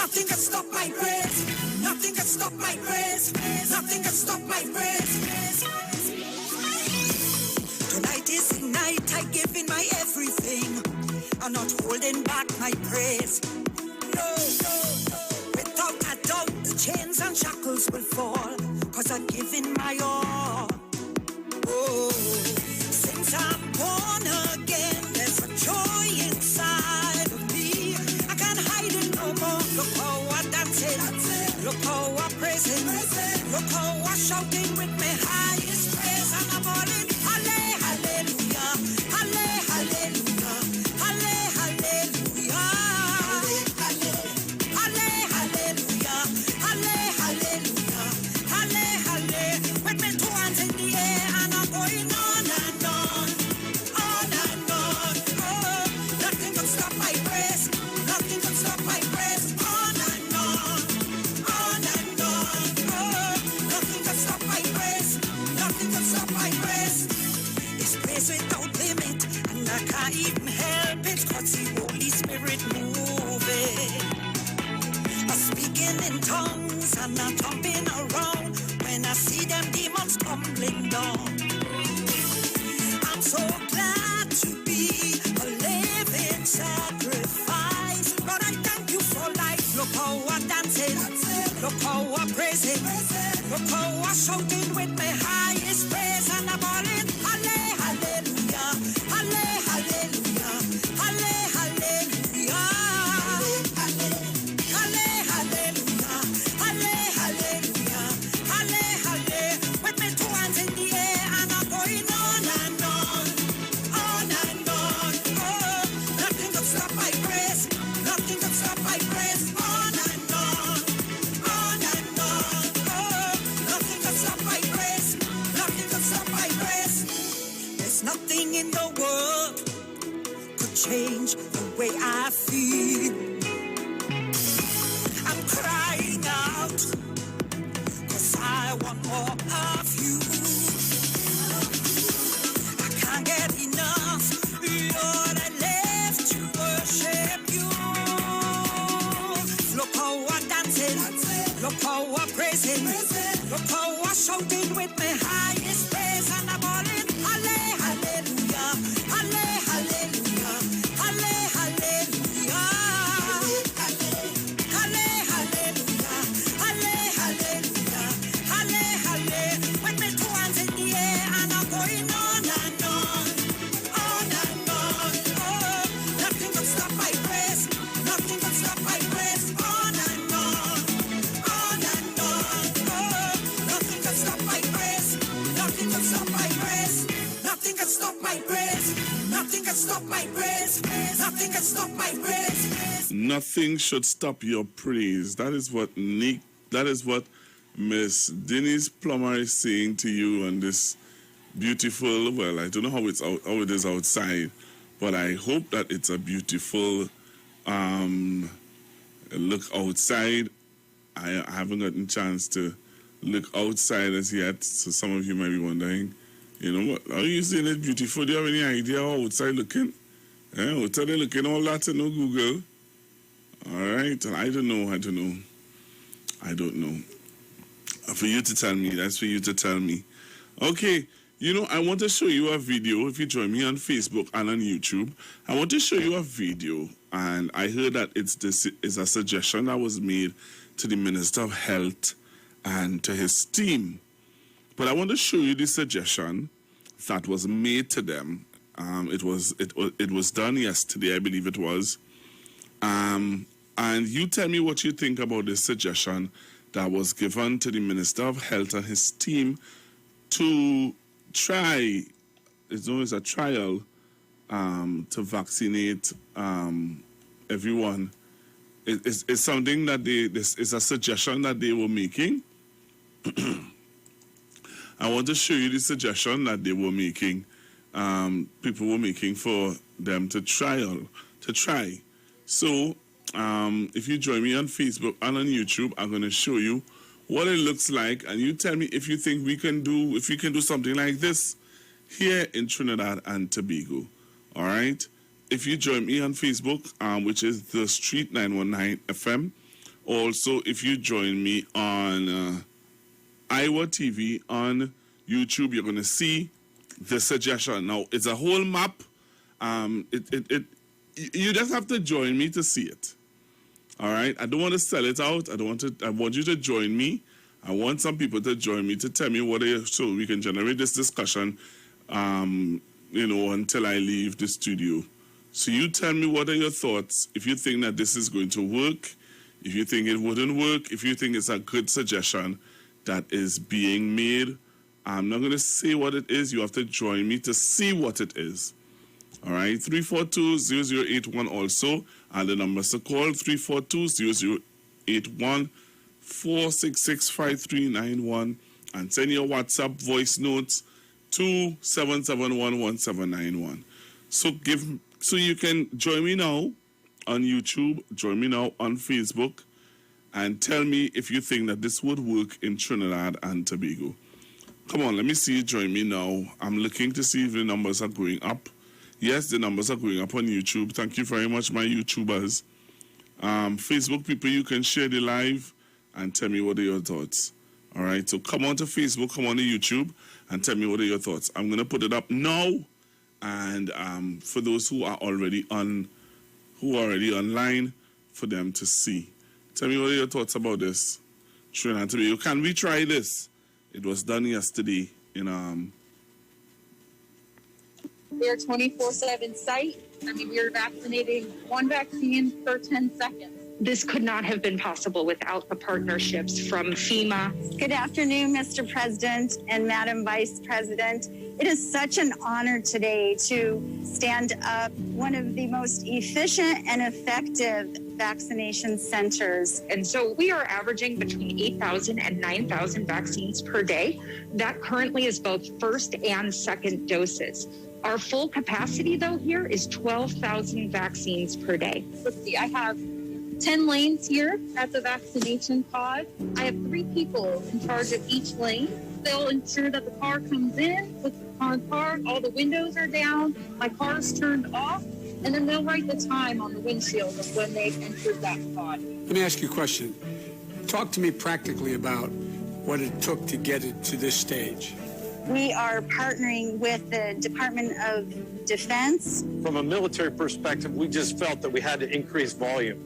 Nothing can stop my praise. Nothing can stop my praise. Nothing can stop my praise. Tonight is the night I give in my everything. I'm not holding back my praise. No. Without a doubt, the chains and shackles will fall. Cause I'm giving my all. Oh, since I'm born again, there's a joy inside of me. I can't hide it no more. Look how I'm dancing. Look how I'm praising. Look how I'm shouting with my highest praise. And I'm all in. Hallelujah. Hallelujah. Hallelujah. Hallelujah. Hallelujah. With my two hands in the air and I'm going on and on. On and on. Oh, nothing can stop my praise. Nothing can stop my praise. On and on. On and on. Oh, nothing can stop my praise. Nothing can stop my praise. It's praise without limit, and I can't even help it, cause the Holy Spirit moving. I'm speaking in tongues and I'm jumping around when I see them demons tumbling down. I'm so glad to be a living sacrifice. Lord, I thank you for life. Look how I'm dancing. Look how I'm praising. Look how I'm shouting with my highest praise. And I'm all in. Hallelujah. Hallelujah. Hallelujah. Hallelujah. Hallelujah. With my two hands in the air and I'm going on and on. On and on. Oh, nothing can stop my praise. Nothing can stop my praise. On and on. On and on. Oh, nothing can stop my praise. Nothing can stop my praise. There's nothing in the world could change the way I feel. I'm crying out, cause I want more of you. I can't get enough, Lord, I live to worship you. Look how I'm dancing, look how I'm praising, look how I'm shouting with my highest praise. And I'm all in. Hallelujah. Hallelujah. Hallelujah. Hallelujah. With my two hands in the air and I'm going on and on. On and on. Oh, nothing can stop my praise. Nothing can stop my praise. On and on. On and on. Oh, nothing can stop my praise. Nothing can stop my praise. Nothing can stop my praise. Nothing can stop my praise. Nothing can stop my praise. Nothing should stop your praise. That is what Miss Denise Plummer is saying to you on this beautiful, well, I don't know how it is outside, but I hope that it's a beautiful look outside. I haven't gotten a chance to look outside as yet, so some of you might be wondering, you know, what are you saying it's beautiful? Do you have any idea how outside looking? Outside they looking all that and no Google. All right, and I don't know. For you to tell me, that's for you to tell me. Okay, you know, I want to show you a video. If you join me on Facebook and on YouTube, I want to show you a video. And I heard that it's a suggestion that was made to the Minister of Health and to his team. But I want to show you the suggestion that was made to them. It was done yesterday, I believe it was. And you tell me what you think about this suggestion that was given to the Minister of Health and his team to try, it's known as a trial, to vaccinate everyone. It's something that this is a suggestion that they were making. I want to show you the suggestion that they were making, people were making for them to try. So, if you join me on Facebook and on YouTube, I'm going to show you what it looks like, and you tell me if you think we can do something like this here in Trinidad and Tobago. All right. If you join me on Facebook, which is The Street 919 FM, Also, if you join me on IWER TV on YouTube, you're going to see the suggestion. Now, it's a whole map. You just have to join me to see it. All right? I don't want to sell it out. I want you to join me. I want some people to join me to tell me what they, so we can generate this discussion, until I leave the studio. So you tell me what are your thoughts, if you think that this is going to work, if you think it wouldn't work, if you think it's a good suggestion that is being made. I'm not going to say what it is. You have to join me to see what it is. All right, 342-0081 also, and the numbers to call, 342-0081, 466-5391, and send your WhatsApp voice notes to 771-1791. So you can join me now on YouTube, join me now on Facebook, and tell me if you think that this would work in Trinidad and Tobago. Come on, let me see you join me now. I'm looking to see if the numbers are going up. Yes, the numbers are going up on YouTube. Thank you very much, my YouTubers. Facebook people, you can share the live and tell me what are your thoughts. All right, so come on to Facebook, come on to YouTube, and tell me what are your thoughts. I'm going to put it up now, and for those who are already online, for them to see. Tell me what are your thoughts about this. Trinidad and Tobago, can we try this? It was done yesterday in We're a 24/7 site. We are vaccinating one vaccine per 10 seconds. This could not have been possible without the partnerships from FEMA. Good afternoon, Mr. President and Madam Vice President. It is such an honor today to stand up one of the most efficient and effective vaccination centers. And so we are averaging between 8,000 and 9,000 vaccines per day. That currently is both first and second doses. Our full capacity, though, here is 12,000 vaccines per day. Let's see, I have 10 lanes here at the vaccination pod. I have 3 people in charge of each lane. They'll ensure that the car comes in, puts the car in park, all the windows are down, my car's turned off, and then they'll write the time on the windshield of when they've entered that pod. Let me ask you a question. Talk to me practically about what it took to get it to this stage. We are partnering with the Department of Defense. From a military perspective, we just felt that we had to increase volume.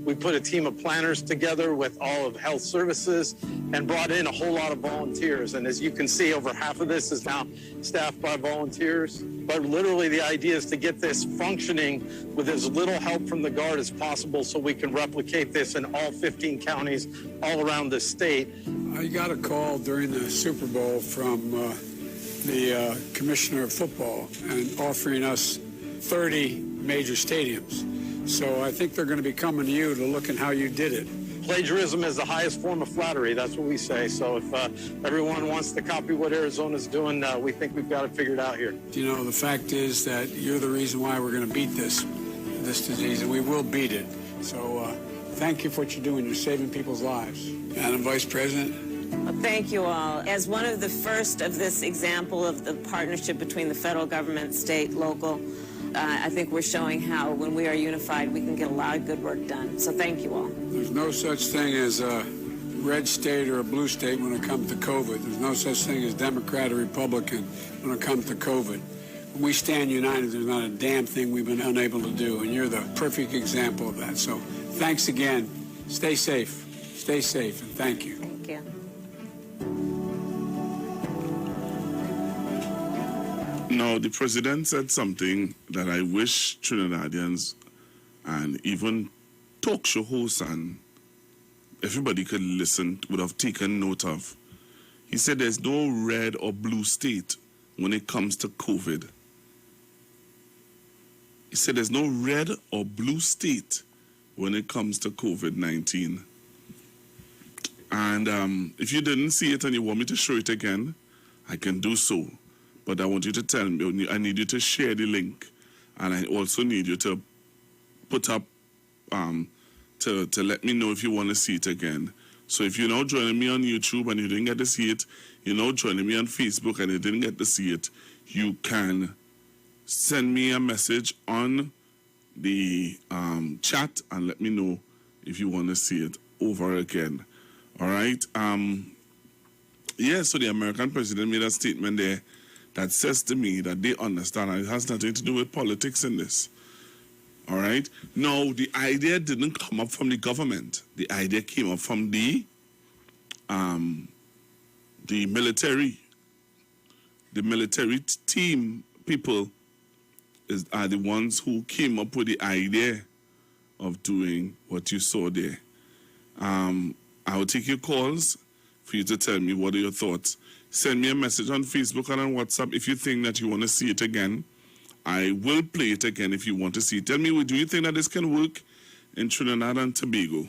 We put a team of planners together with all of health services and brought in a whole lot of volunteers. And as you can see, over half of this is now staffed by volunteers. But literally the idea is to get this functioning with as little help from the Guard as possible so we can replicate this in all 15 counties all around the state. I got a call during the Super Bowl from the commissioner of football and offering us 30 major stadiums. So I think they're going to be coming to you to look at how you did it. Plagiarism is the highest form of flattery. That's what we say. So if everyone wants to copy what Arizona's doing, we think we've got it figured out here. You know, the fact is that you're the reason why we're going to beat this disease, and we will beat it. So thank you for what you're doing. You're saving people's lives. Madam Vice President. Well, thank you all. As one of the first of this example of the partnership between the federal government, state, local, I think we're showing how when we are unified, we can get a lot of good work done. So thank you all. There's no such thing as a red state or a blue state when it comes to COVID. There's no such thing as Democrat or Republican when it comes to COVID. When we stand united, there's not a damn thing we've been unable to do, and you're the perfect example of that. So thanks again. Stay safe, and thank you. Thank you. Now, the president said something that I wish Trinidadians and even talk show hosts and everybody could listen, would have taken note of. He said there's no red or blue state when it comes to COVID. He said there's no red or blue state when it comes to COVID-19. And if you didn't see it and you want me to show it again, I can do so. But I want you to tell me, I need you to share the link. And I also need you to put up, to let me know if you want to see it again. So if you're now joining me on YouTube and you didn't get to see it, you're now joining me on Facebook and you didn't get to see it, you can send me a message on the chat and let me know if you want to see it. over again. All right. So the American president made a statement there that says to me that they understand and it has nothing to do with politics in this. All right. Now, the idea didn't come up from the government. The idea came up from the military. The military team people are the ones who came up with the idea of doing what you saw there. I will take your calls for you to tell me what are your thoughts. Send me a message on Facebook and on WhatsApp if you think that you want to see it again. I will play it again if you want to see it. Tell me, do you think that this can work in Trinidad and Tobago?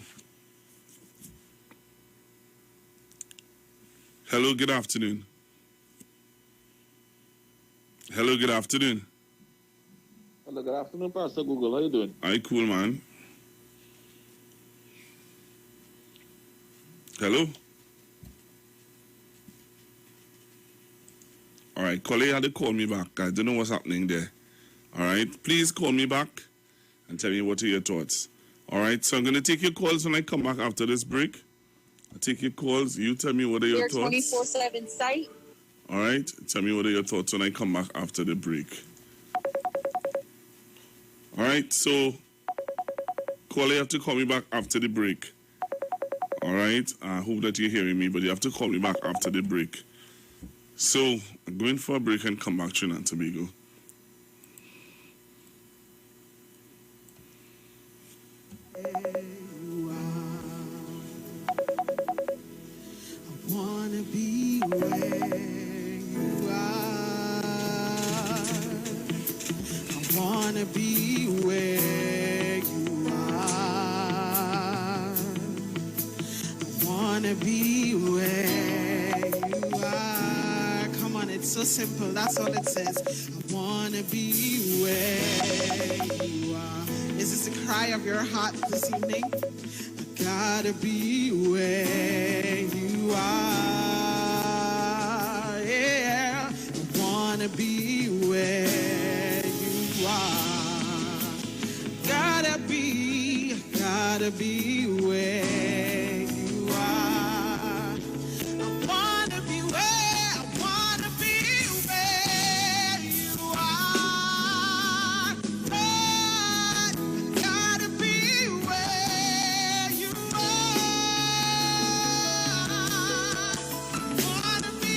Hello, good afternoon. Hello, good afternoon. Hello, good afternoon, Pastor Google. How you doing? Hi, cool, man. Hello? All right, Collie had to call me back. I don't know what's happening there. All right, please call me back and tell me what are your thoughts. All right, so I'm going to take your calls when I come back after this break. I'll take your calls. You tell me what are your thoughts. 24/7 site. All right, tell me what are your thoughts when I come back after the break. All right, so Collie, you have to call me back after the break. All right, I hope that you're hearing me, but you have to call me back after the break. So, I'm going for a break and come back to Trinidad and Tobago. I wanna be where you are. I wanna be where you are. I wanna be where you are. Come on, it's so simple, that's all it says. I wanna be where you are. Is this the cry of your heart this evening? I gotta be where you are. Yeah, I wanna be where you are. Gotta be where you are. I wanna be where you are. Lord, I gotta be where you are. Wanna be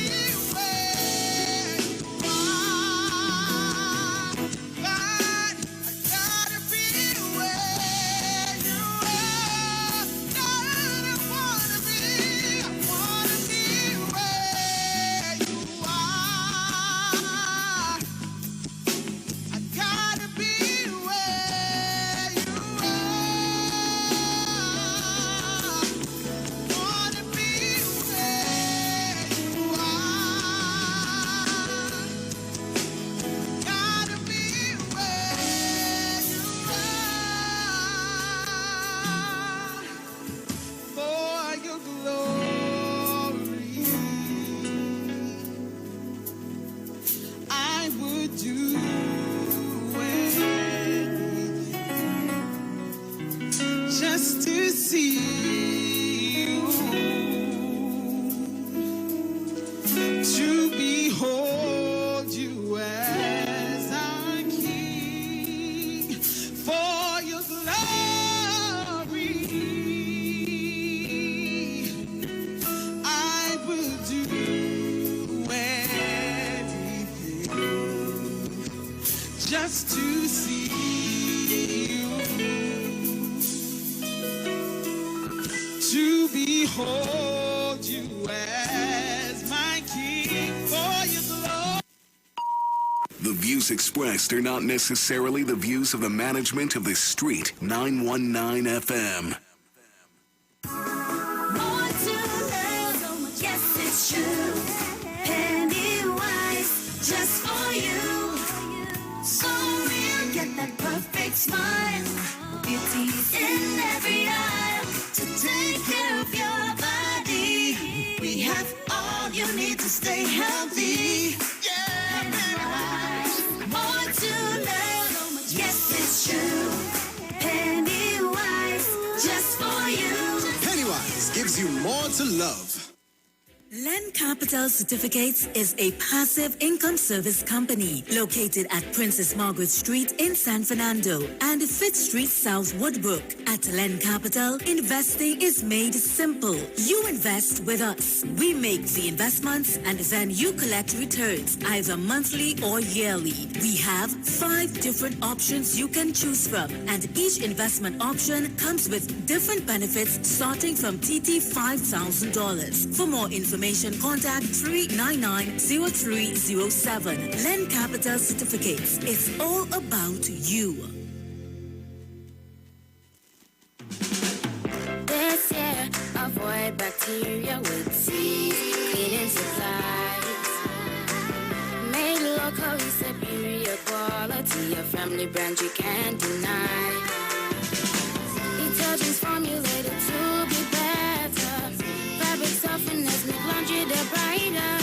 where you are. God, I gotta be where you are. God, I wanna be where you are. I gotta be where you are. Wanna be where you are. Gotta be where you are. For your glory, I would do anything just to see you, to behold you as our King. For your glory, I will do anything just to see you, to behold you as my King. For your glory. The views expressed are not necessarily the views of the management of the Street 919 FM. More to know, yes it's true. Pennywise, just for you. So real, get that perfect smile. Beauty's in every aisle. To take care of your body, we have all you need to stay healthy. Pennywise, more to know, yes it's true. Pennywise, just for you. gives you more to love. Len Capital Certificates is a passive income service company located at Princess Margaret Street in San Fernando and Fifth Street South Woodbrook. At Len Capital, investing is made simple. You invest with us. We make the investments and then you collect returns either monthly or yearly. We have 5 different options you can choose from, and each investment option comes with different benefits starting from TT $5,000. For more information, contact 399-0307. Len Capital Certificates. It's all about you. This year, avoid bacteria with C's cleaning supplies. Made locally superior quality, a family brand you can't deny. Detergents formulated to be better. Fabric softeners make laundry the brighter.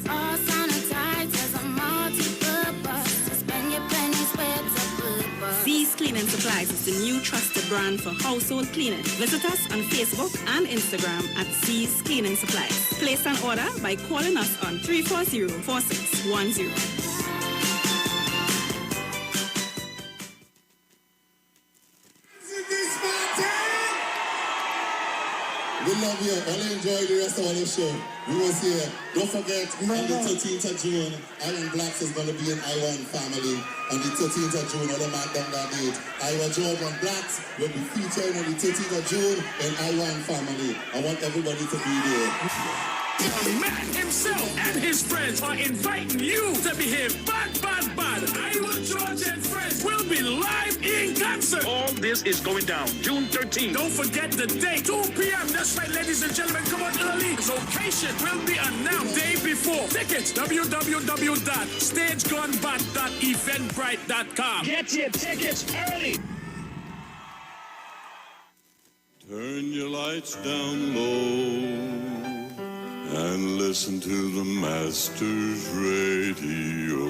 All sanitizers are multi-purpose. So spend your pennies where it's a purpose. C's Cleaning Supplies is the new trusted brand for household cleaning. Visit us on Facebook and Instagram at C's Cleaning Supplies. Place an order by calling us on 340-4610. We love you. I'll enjoy the rest of the show. We will see you. Don't forget, on the 13th of June, Iron Blacks is going to be in I1 family. On the 13th of June, all the mark down that date. IWER Georgian Blacks will be featured on the 13th of June in I1 family. I want everybody to be there. The man himself and his friends are inviting you to behave bad. IWER Georgian friends will be live in concert. All this is going down June 13th. Don't forget the date, 2 p.m. That's right, ladies and gentlemen. Come on early. Location will be announced day before. Tickets, www.stagegonebat.eventbrite.com. Get your tickets early. Turn your lights down low and listen to the Master's Radio.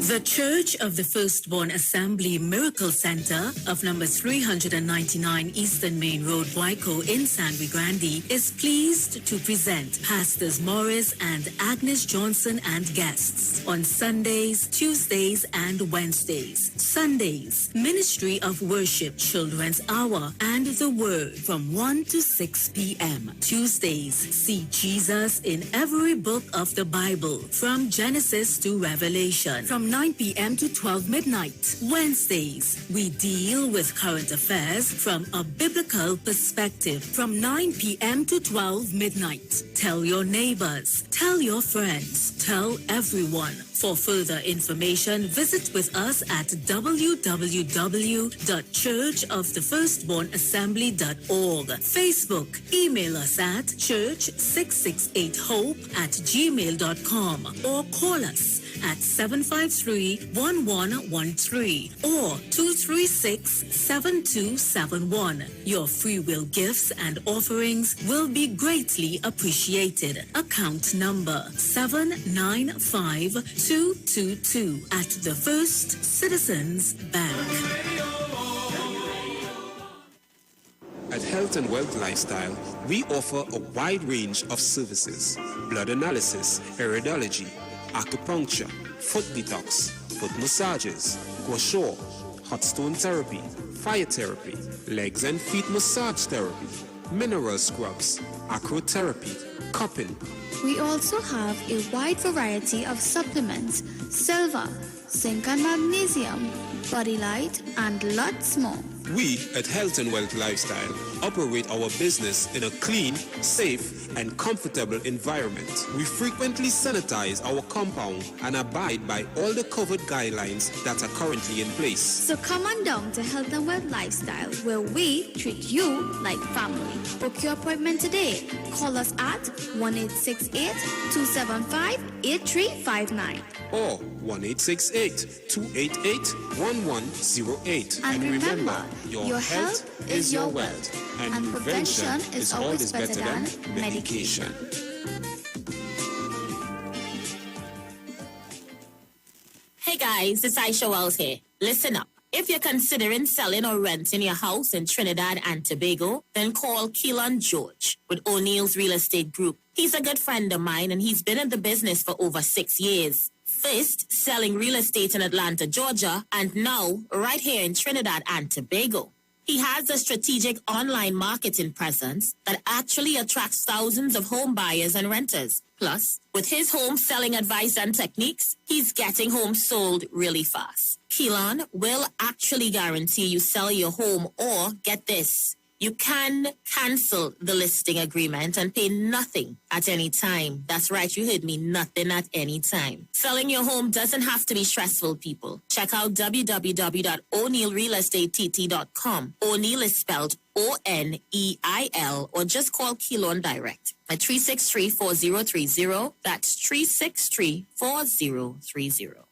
The Church of the Firstborn Assembly Miracle Center of number 399 Eastern Main Road, Waiko in San Luis Grande is pleased to present Pastors Morris and Agnes Johnson and guests on Sundays, Tuesdays, and Wednesdays. Sundays, Ministry of Worship Children's Hour and the Word from 1 to 6 p.m. Tuesdays, see Jesus in every book of the Bible from Genesis to Revelation from 9 p.m. to 12 midnight. Wednesdays, we deal with current affairs from a biblical perspective from 9 p.m. to 12 midnight. Tell your neighbors, tell your friends, tell everyone. For further information, visit with us at www.churchofthefirstbornassembly.org. Facebook, email us at church668hope@gmail.com or call us at 753-1113 or 236-7271. Your free will gifts and offerings will be greatly appreciated. Account number 795222 at the First Citizens Bank. At Health and Wealth Lifestyle, we offer a wide range of services: blood analysis, iridology, acupuncture, foot detox, foot massages, gua sha, hot stone therapy, fire therapy, legs and feet massage therapy, mineral scrubs, acrotherapy, cupping. We also have a wide variety of supplements: silver, zinc and magnesium, body light, and lots more. We at Health and Wealth Lifestyle operate our business in a clean, safe, and comfortable environment. We frequently sanitize our compound and abide by all the COVID guidelines that are currently in place. So come on down to Health and Wealth Lifestyle, where we treat you like family. Book your appointment today. Call us at 1-868-275-8359 or 1-868-288-1108. And remember, your health is your wealth, and prevention is always better than medication. Hey guys, it's Aisha Wells here. Listen up. If you're considering selling or renting your house in Trinidad and Tobago, then call Keelan George with O'Neill's Real Estate Group. He's a good friend of mine and he's been in the business for over 6 years. First, selling real estate in Atlanta, Georgia, and now right here in Trinidad and Tobago. He has a strategic online marketing presence that actually attracts thousands of home buyers and renters. Plus, with his home selling advice and techniques, he's getting homes sold really fast. Keelan will actually guarantee you sell your home, or get this, you can cancel the listing agreement and pay nothing at any time. That's right, you heard me, nothing at any time. Selling your home doesn't have to be stressful, people. Check out www.o'neillrealestatetT.com. O'Neill is spelled O-N-E-I-L, or just call Keelan direct at 363-4030. That's 363-4030.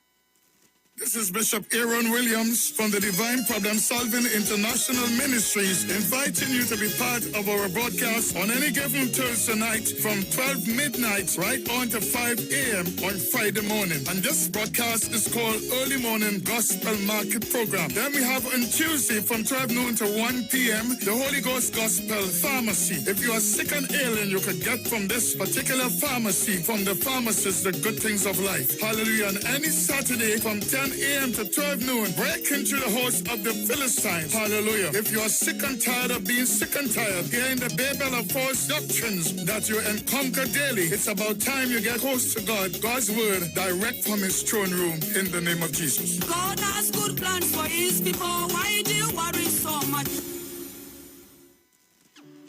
This is Bishop Aaron Williams from the Divine Problem Solving International Ministries, inviting you to be part of our broadcast on any given Thursday night from 12 midnight right on to 5 a.m. on Friday morning. And this broadcast is called Early Morning Gospel Market Program. Then we have on Tuesday from 12 noon to 1 p.m. the Holy Ghost Gospel Pharmacy. If you are sick and ill and you could get from this particular pharmacy, from the pharmacist, the good things of life. Hallelujah. And any Saturday from 10 a.m. to 12 noon, break into the house of the Philistines. Hallelujah. If you are sick and tired of being sick and tired, hearing the babel of false doctrines that you encounter daily, it's about time you get close to God, God's word, direct from his throne room, in the name of Jesus. God has good plans for his people. Why do you worry so much?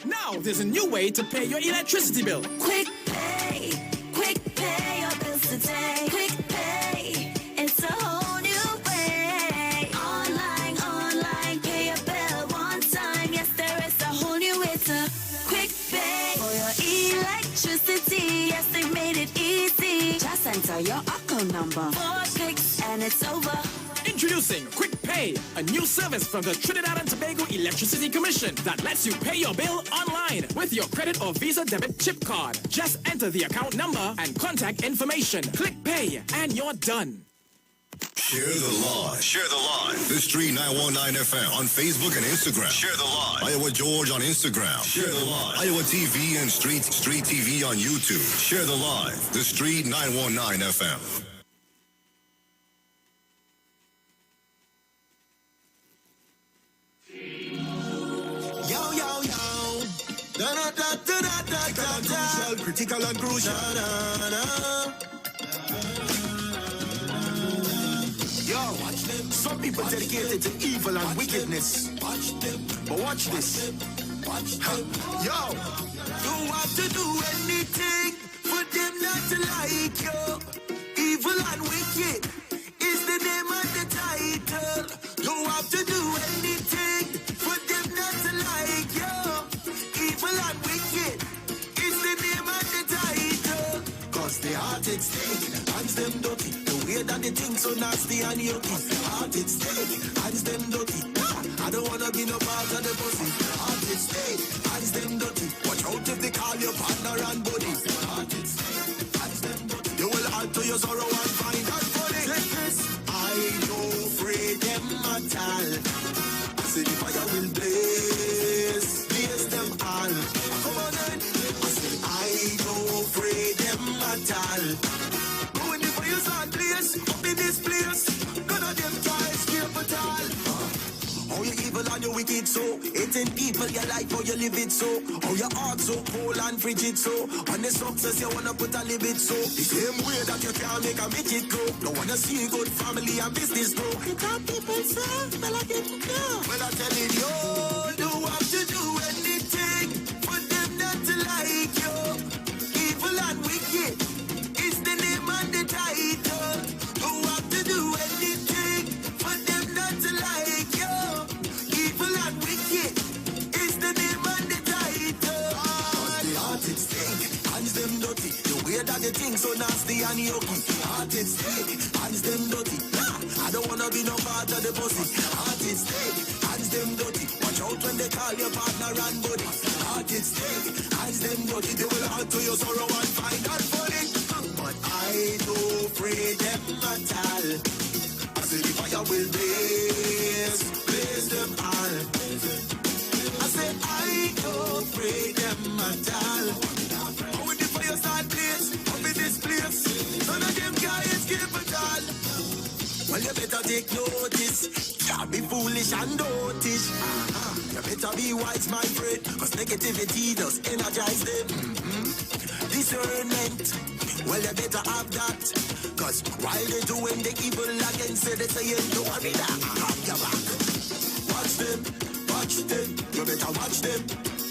Now there's a new way to pay your electricity bill. Quick pay your bills today. Quick pay, it's a whole new way. Online, pay your bill one time. Yes, there is a whole new way to quick pay for your electricity. Yes, they made it easy. Just enter your account number. 4 clicks and it's over. Introducing Quick Pay, a new service from the Trinidad and Tobago Electricity Commission that lets you pay your bill online with your credit or Visa debit chip card. Just enter the account number and contact information. Click Pay and you're done. Share the live. Share the live. The Street 919 FM on Facebook and Instagram. Share the live. Iowa George on Instagram. Share the live. Iowa TV and Street TV on YouTube. Share the live. The Street 919 FM. Critical and crucial. Yo, watch them. Some people dedicated to evil and wickedness. Watch them. But watch this. Watch them. Yo, you have to do anything for them not to like you. Evil and wicked is the name of the title. You have to do anything for them not to like you. Evil and wicked is the name of the title. Cause the heart is steak, hands them dirty. The way that they think so nasty and yucky. Heart is steak, hands them dirty. I don't wanna be no part of the pussy. Heart is steak, hands them dirty. Watch out if they call your partner and buddy. Heart is steak, hands them dirty. You will add to your sorrow and find out funny. I don't afraid them at all. I say the fire will blaze them all. Come on then. I say I don't afraid them at all. Go in the fires and blaze up in this place. None of them try escape at all. How you evil and you wicked so. Hating people you like how you live it so. How you heart so cold and frigid so. On the success you wanna put a limit so. The same way that you can't make a midget grow. Don't wanna see good family and business grow. You can't people say, well I didn't know. Well I tell it you, do have to do anything for them not to like you. Evil and wicked is the name and the title. Do have to do anything for them not to like you. Evil and wicked is the name and the title. Cause the heart is steak, hands them dirty. The way that they think so nasty and yucky. Heart is steak, hands them dirty. I don't wanna be no part of the pussy. Heart is steak, hands them dirty. Watch out when they call your partner and buddy. Heart is steak, hands them dirty. They will add to your sorrow and find out funny. But I don't afraid them at all. I say the fire will blaze take notice. Can't be foolish and dotish. You better be wise, my friend, cause negativity does energize them. Discernment, well, you better have that. Cause while they're doing the evil against it, they say, don't worry that, I have your back. Watch them, you better watch them.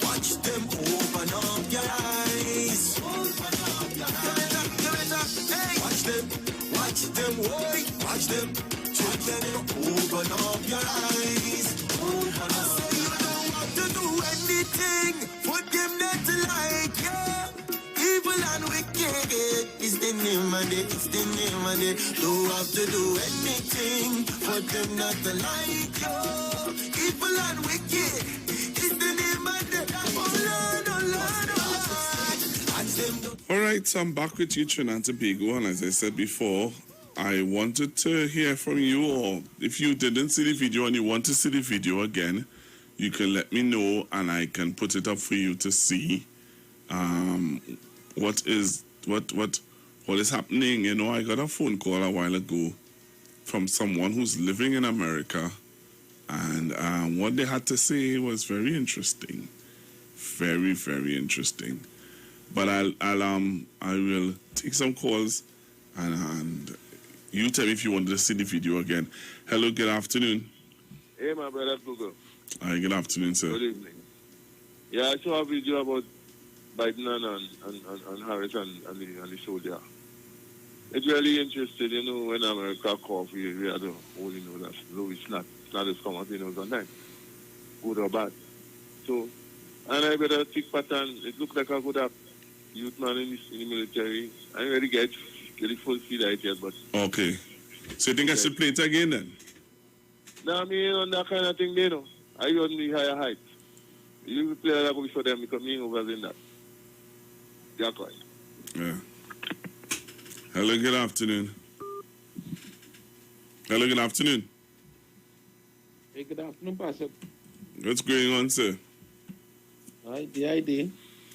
Watch them, open up your eyes. Open up your eyes. You better, hey, watch them, boy, watch them. Check them, open up your eyes. Open up. I say you don't have to do anything for them not to like you. Evil and wicked is the name of it, it's the name of it. Don't have to do anything for them not to like you. Evil and wicked is the name of it. Oh Lord, oh Lord. All right, so I'm back with you, Trinidad and Tobago, and as I said before, I wanted to hear from you, or if you didn't see the video and you want to see the video again, you can let me know and I can put it up for you to see what is happening. You know, I got a phone call a while ago from someone who's living in America, and what they had to say was very interesting, very, very interesting. But I will take some calls, and you tell me if you wanted to see the video again. Hello, good afternoon. Hey, my brother Google. Hi, good afternoon, sir. Good evening. Yeah, I saw a video about Biden and Harris and the soldier. It's really interesting, you know, when America call for you, we are the only know that it's not as common, you know, sometimes, good or bad. So, and I better take pattern. It looked like a good youth man in the military. I didn't really get the full feed out yet, but... Okay. So you think I should play it again then? No, I mean, on that kind of thing, you know. I on the higher height. You play that before them because me over in that. Yeah, quite. Yeah. Hello, good afternoon. Hello, good afternoon. Hey, good afternoon, Pastor. What's going on, sir? The idea.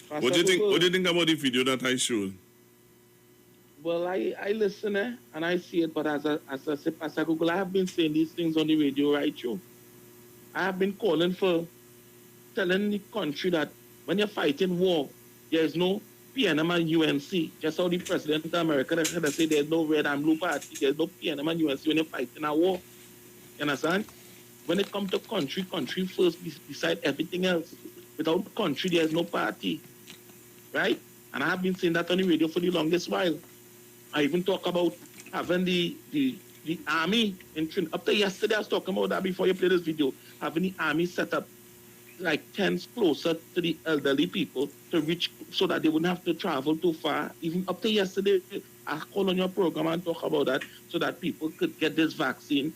What do you think about the video that I showed? Well, I listen and I see it, but as I say, Pastor Google, I have been saying these things on the radio right through. I have been calling for telling the country that when you're fighting war, there is no PNM and UNC. Just how the President of America had say there's no red and blue party, there's no PNM and UNC when you're fighting a war. You understand? When it comes to country first beside everything else. Without country, there's no party. Right? And I have been saying that on the radio for the longest while. I even talk about having the army in Trinidad. Up to yesterday, I was talking about that before you play this video. Having the army set up like tents closer to the elderly people to reach so that they wouldn't have to travel too far. Even up to yesterday, I called on your program and talk about that so that people could get this vaccine.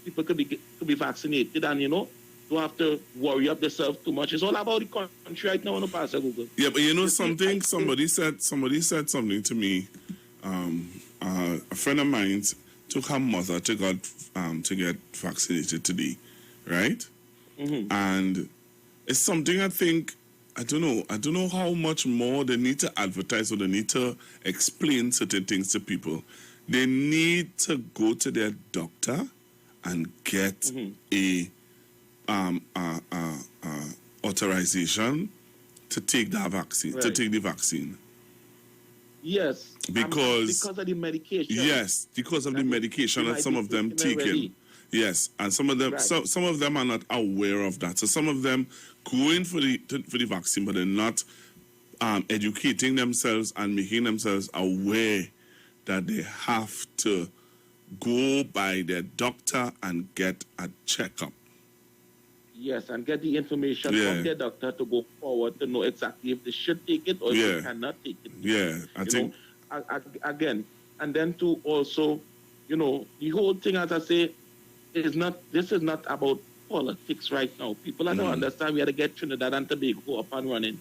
People could be vaccinated and, you know, don't have to worry up themselves too much. It's all about the country right now on the Pastor Google. Yeah, but you know something? Somebody said something to me. A friend of mine took her mother to get vaccinated today, right? Mm-hmm. And it's something I think, I don't know how much more they need to advertise or they need to explain certain things to people. They need to go to their doctor and get a authorization to take that vaccine, to take the vaccine. Yes. Because of the medication. Yes, because of the medication that some of them taking. Yes, and some of them some of them are not aware of that. So some of them go in for the vaccine, but they're not educating themselves and making themselves aware that they have to go by their doctor and get a checkup. Yes, and get the information from their doctor to go forward to know exactly if they should take it or if they cannot take it. Yeah, I think. Again, and then to also, you know, the whole thing, as I say, this is not about politics right now. People don't understand we have to get Trinidad and Tobago up and running.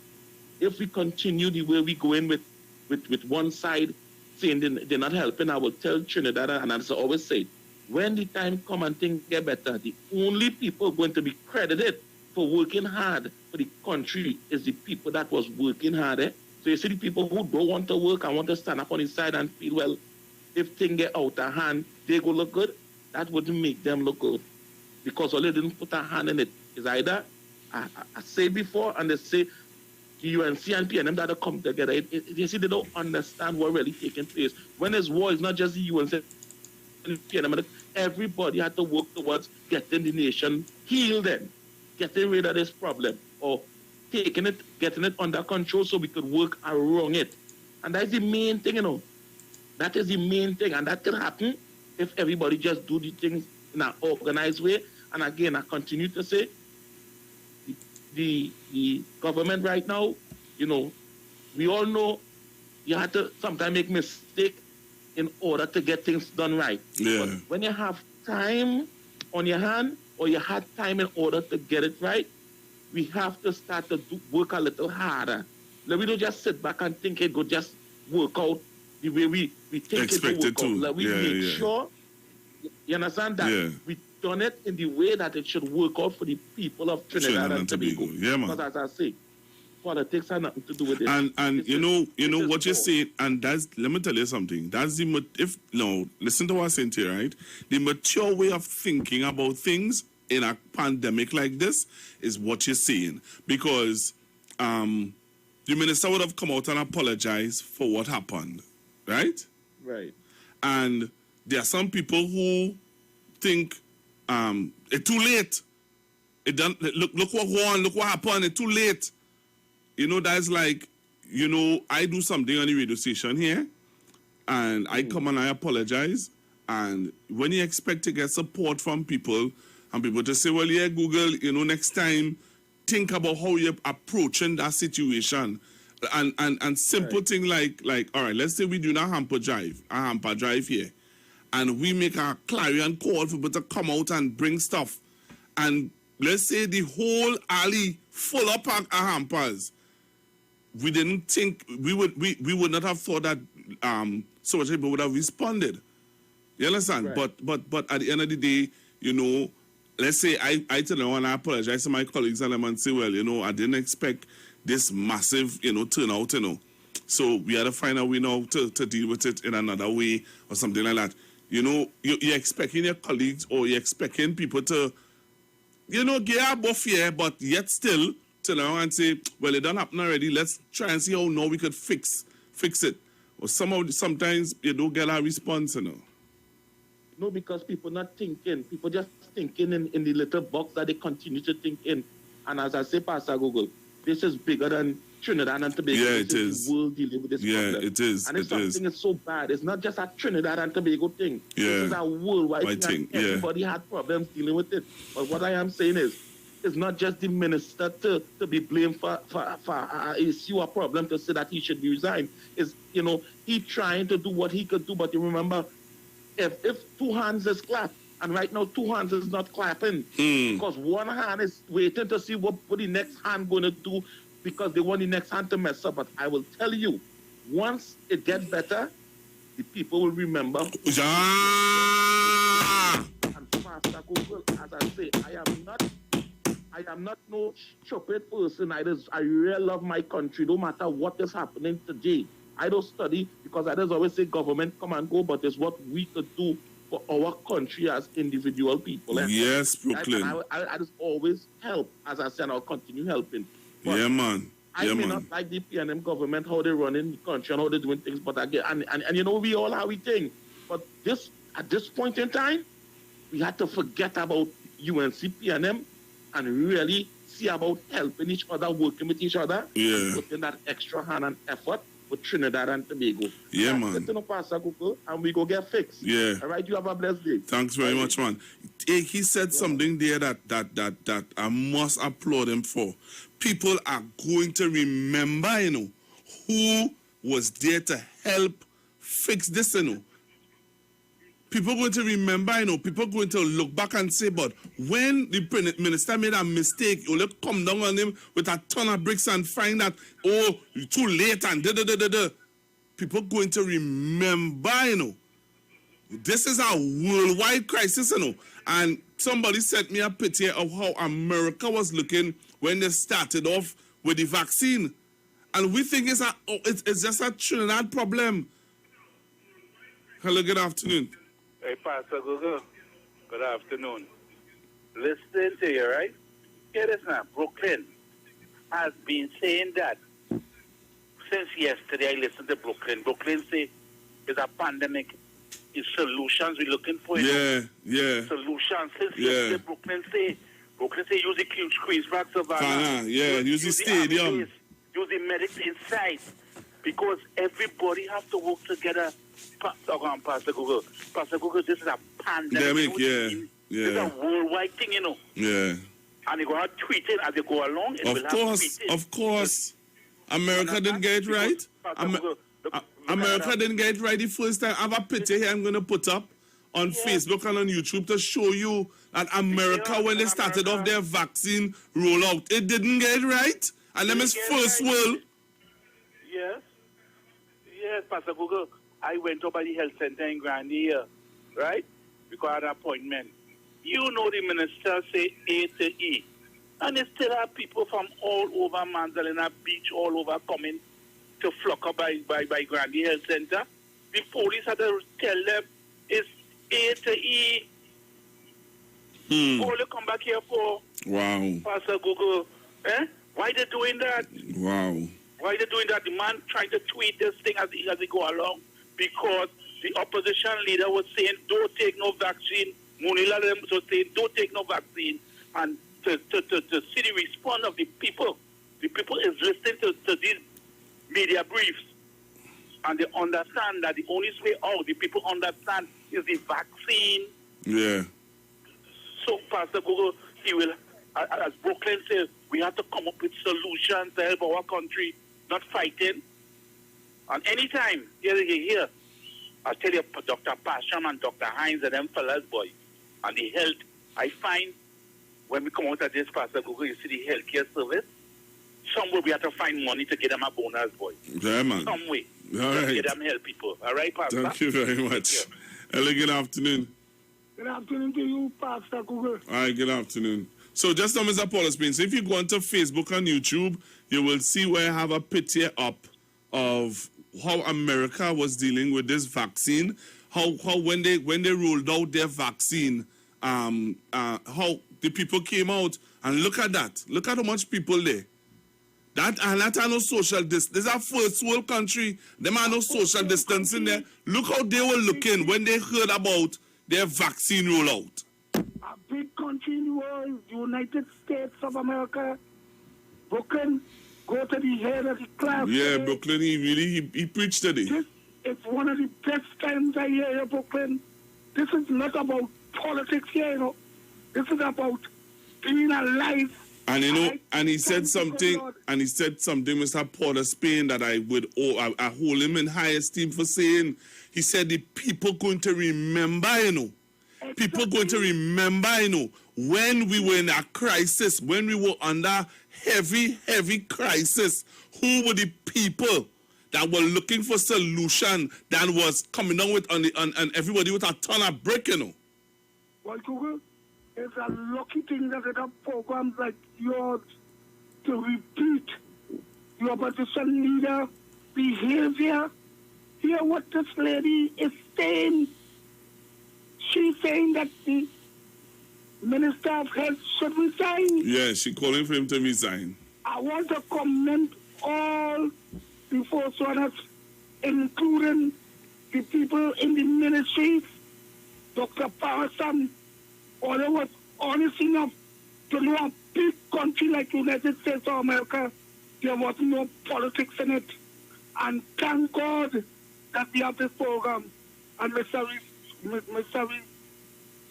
If we continue the way we go in with one side saying they're not helping, I will tell Trinidad, and as I always say, when the time come and things get better, the only people going to be credited for working hard for the country is the people that was working hard. So you see the people who don't want to work and want to stand up on the side and feel, well, if things get out of hand, they go look good. that wouldn't make them look good. Because all they didn't put a hand in it is either, I said before, and they say, the UNC and PNM that come together. You see, they don't understand what really taking place. When there's war, it's not just the UNC and PNM. Everybody had to work towards getting the nation healed and getting rid of this problem, or getting it under control so we could work around it. And that's the main thing, That is the main thing. And that can happen if everybody just do the things in an organized way. And again, I continue to say, the government right now, we all know you have to sometimes make mistakes in order to get things done right. Yeah. But when you have time on your hand, or you had time in order to get it right, we have to start to work a little harder. Like, we don't just sit back and think it could just work out the way we think Expect it will work out. Like, we make sure, you understand, that we done it in the way that it should work out for the people of Trinidad and Tobago. Yeah, man. Because as I say, politics have nothing to do with it. And you know what you're saying, and that's, let me tell you something. That's listen to what I'm saying to you, right? The mature way of thinking about things in a pandemic like this is what you're saying. Because the minister would have come out and apologized for what happened, right? Right. And there are some people who think it's too late. It done. Look what won. Look what happened. It's too late. That's like, I do something on the radio station here, and I come and I apologize. And when you expect to get support from people, and people just say, well, yeah, Google, next time, think about how you're approaching that situation. And simple thing like, all right, let's say we do a hamper drive here, and we make a clarion call for people to come out and bring stuff. And let's say the whole alley full of hampers. We didn't think we would not have thought that so much people would have responded. You understand? Right. But at the end of the day, let's say I tell them and I apologize to my colleagues and say, well, I didn't expect this massive, turnout, So we had to find a way now to deal with it in another way or something like that. You're expecting your colleagues, or you're expecting people to, get a buff here, but yet still turn around and say, well, it done happen already. Let's try and see how now we could fix it. Or sometimes you don't get a response, No, because people not thinking. People just thinking in the little box that they continue to think in. And as I say, Pastor Google, this is bigger than Trinidad and Tobago. Yeah, it is. The world dealing with this problem. It is. And it's something that's so bad. It's not just a Trinidad and Tobago thing. Yeah. This is a worldwide thing. Everybody had problems dealing with it. But what I am saying is, it's not just the minister to be blamed for an issue or problem to say that he should be resigned. It's, he trying to do what he could do. But you remember, if two hands is clapped, and right now 2 hands is not clapping, because one hand is waiting to see what the next hand going to do, because they want the next hand to mess up. But I will tell you, once it gets better, the people will remember. And Pastor Google, as I say, I am not no stupid person. I really love my country, no matter what is happening today. I don't study because I just always say government come and go, but it's what we could do for our country as individual people. Yes, Brooklyn. I just always help, as I said, I'll continue helping. But yeah, man. I may not like the PNM government, how they run in the country and how they're doing things, but again, and we all how we think. But at this point in time, we had to forget about UNC PNM and really see about helping each other, working with each other, putting that extra hand and effort with Trinidad and Tobago. Yeah, man. And we go get fixed. Yeah. All right, you have a blessed day. Thanks very much, man. He said something there that I must applaud him for. People are going to remember, who was there to help fix this, People are going to remember, people are going to look back and say, but when the minister made a mistake, you'll come down on him with a ton of bricks and find that, oh, you're too late and da-da-da-da-da. People are going to remember, This is a worldwide crisis, And somebody sent me a picture of how America was looking when they started off with the vaccine. And we think it's just a Trinidad problem. Hello, good afternoon. Hey, Pastor Google. Good afternoon. Listening to you, right? Hear this now. Brooklyn has been saying that since yesterday. I listened to Brooklyn. Brooklyn say there's a pandemic. It's solutions we're looking for. Yeah. Solutions. Since yesterday, Brooklyn say use the Queen's Park Savannah. Use the stadium. Use the medics inside. Because everybody has to work together. Pastor Google, this is a pandemic. Yeah. This is a worldwide thing, Yeah. And they're going to tweet it as they go along. Of course. America didn't get it right. America didn't get it right the first time. I have a picture here I'm going to put up on Facebook and on YouTube to show you that America, when they started off their vaccine rollout, it didn't get it right. And them is first world. Yes, Pastor Google. I went over the health center in Grandy here, right? Because I had an appointment. You know the minister say A to E. And there still are people from all over Manzalina Beach, all over coming to flock up by Grandy Health Center. The police had to tell them it's A to E. All they come back here for. Wow. Pastor Google. Why they doing that? Wow. Why they doing that? The man trying to tweet this thing as he go along because the opposition leader was saying, don't take no vaccine. Munila was saying, don't take no vaccine. And to see the response of the people is listening to these media briefs. And they understand that the only way out, the people understand, is the vaccine. Yeah. So, Pastor Google, he will, as Brooklyn says, we have to come up with solutions to help our country, not fighting. And anytime, here, I tell you, Dr. Pasham and Dr. Hines and them fellas, boy, and the health, I find when we come out of this, Pastor Google, you see the healthcare service, somewhere we have to find money to get them a bonus, boy. Yeah, man. Some way. All right. Get them help people. All right, Pastor? Thank you very much. Hello, good afternoon. Good afternoon to you, Pastor Google. All right, good afternoon. So just now, Mr. Paul Spain, so if you go onto Facebook and YouTube, you will see where I have a picture up of how America was dealing with this vaccine, how when they rolled out their vaccine, how the people came out, and look at that. Look at how much people there. That are no social distance. This is a first world country. Them are no social distancing there. Look how they were looking when they heard about their vaccine rollout. A big country in the world, United States of America. Brooklyn, go to the head of the class. Yeah, Brooklyn, he preached today. It's one of the best times I hear here, Brooklyn. This is not about politics here, This is about being alive. And and he said something, Mr. Porter Spain, that I hold him in high esteem for saying. He said the people going to remember, People going to remember, when we were in a crisis, when we were under heavy crisis, who were the people that were looking for solution that was coming down with and everybody with a ton of brick, Well, Google, it's a lucky thing that there are programs like yours to repeat your opposition leader behavior. Hear what this lady is saying. She's saying that the Minister of Health should resign. Yeah, she's calling for him to resign. I want to commend all the first runners, including the people in the ministries, Dr. Parson, or they was honest enough to know a big country like the United States of America, there was no politics in it. And thank God that we have this program. And Mr.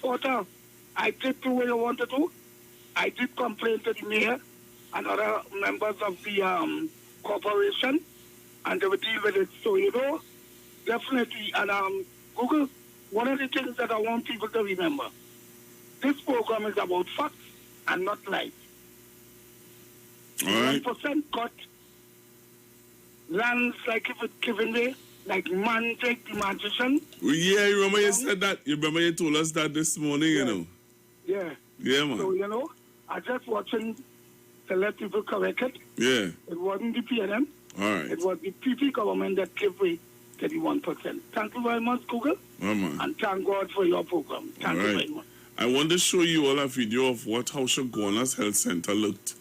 Porter, I did do what I wanted to. I did complain to the mayor and other members of the corporation, and they will deal with it. So, definitely. And Google, one of the things that I want people to remember, this program is about facts and not lies. All right. 1% cut lands like if it's given away, like Mandrake the magician. Yeah, you remember you said that? You remember you told us that this morning, Yeah. Yeah, man. So, I just watching to let people correct it. Yeah. It wasn't the PNM. All right. It was the PP government that gave way to the 1%. Thank you very much, Google. Oh, man. And thank God for your program. Thank you very much. I want to show you all a video of how Shoguana's Health Center looked.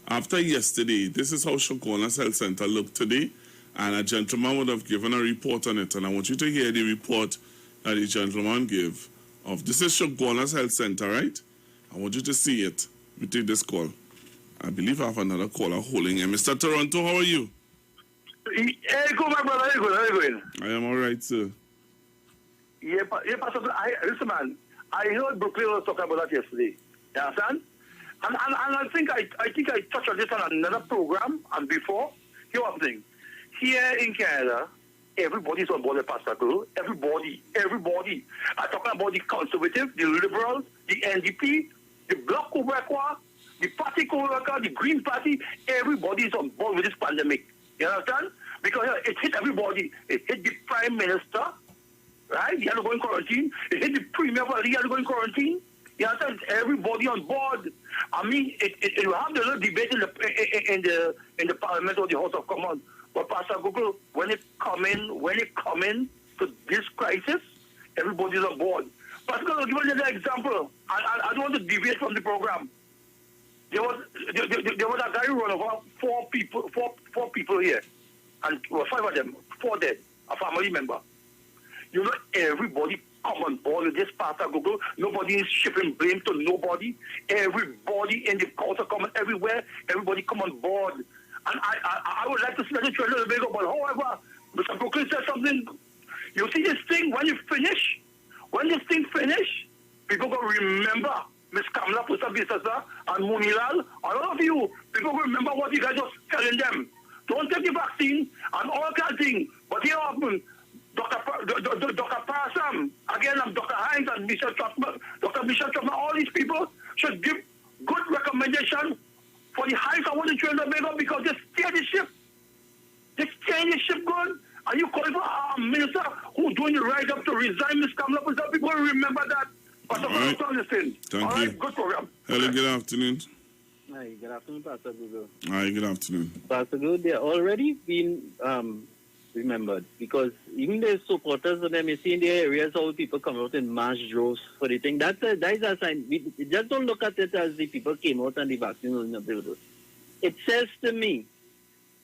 After yesterday, this is how Shoguana's Health Center looked today, and a gentleman would have given a report on it, and I want you to hear the report that the gentleman gave of, this is Shoguana's Health Center, right? I want you to see it. We take this call. I believe I have another caller holding in. Mr. Toronto, how are you? Hey, go, my brother. How you going? I am all right, sir. Yeah, Pastor, listen, man. I heard Brooklyn was talking about that yesterday. You understand? And I think I touched on this on another program and before. Here's one thing. Here in Canada, everybody's on board with Pastor Guru. Everybody. I'm talking about the Conservative, the Liberals, the NDP, the Bloc Québécois, the Parti Québécois, the Green Party. Everybody's on board with this pandemic. You understand? Because it hit everybody. It hit the Prime Minister, right? He had to go in quarantine. It hit the Premier, he had to go in quarantine. You understand? Everybody on board. I mean, it will have the little debate in the Parliament or the House of Commons. But Pastor Google, when it come in to this crisis, everybody's on board. Pastor Google, I'll give you another example. I don't want to deviate from the program. There was a guy who run over four people here, and well, 5 of them, 4 dead, a family member. You know, everybody come on board with this Pastor Google. Nobody is shipping blame to nobody. Everybody in the culture come everywhere. Everybody come on board. And I would like to see that a little bit ago, but however, Mr. Brooklyn said something. You see this thing, when this thing finish, people will remember Miss Kamala Pusa and Munilal, and all of you, people will remember what you guys was telling them. Don't take the vaccine and all kind of thing. But here often, Dr. Parasam, again, I'm Dr. Hines and Dr. Michelle Chapman, all these people should give good recommendation for the highest award in Trinidad and Tobago because they steer the ship. They steer the ship good. And you calling for a minister who's doing the right up to resign, Miss Kamala Pusa? People will remember that. But all right. Thank all you. Right, good program. Hello, good afternoon. Hi, good afternoon, Pastor Google. Hi, good afternoon. Pastor Google, they're already been remembered because even the supporters of them, you see in the areas how people come out in mass droves for the thing. That is a sign. We just don't look at it as the people came out and the vaccine was not available. It says to me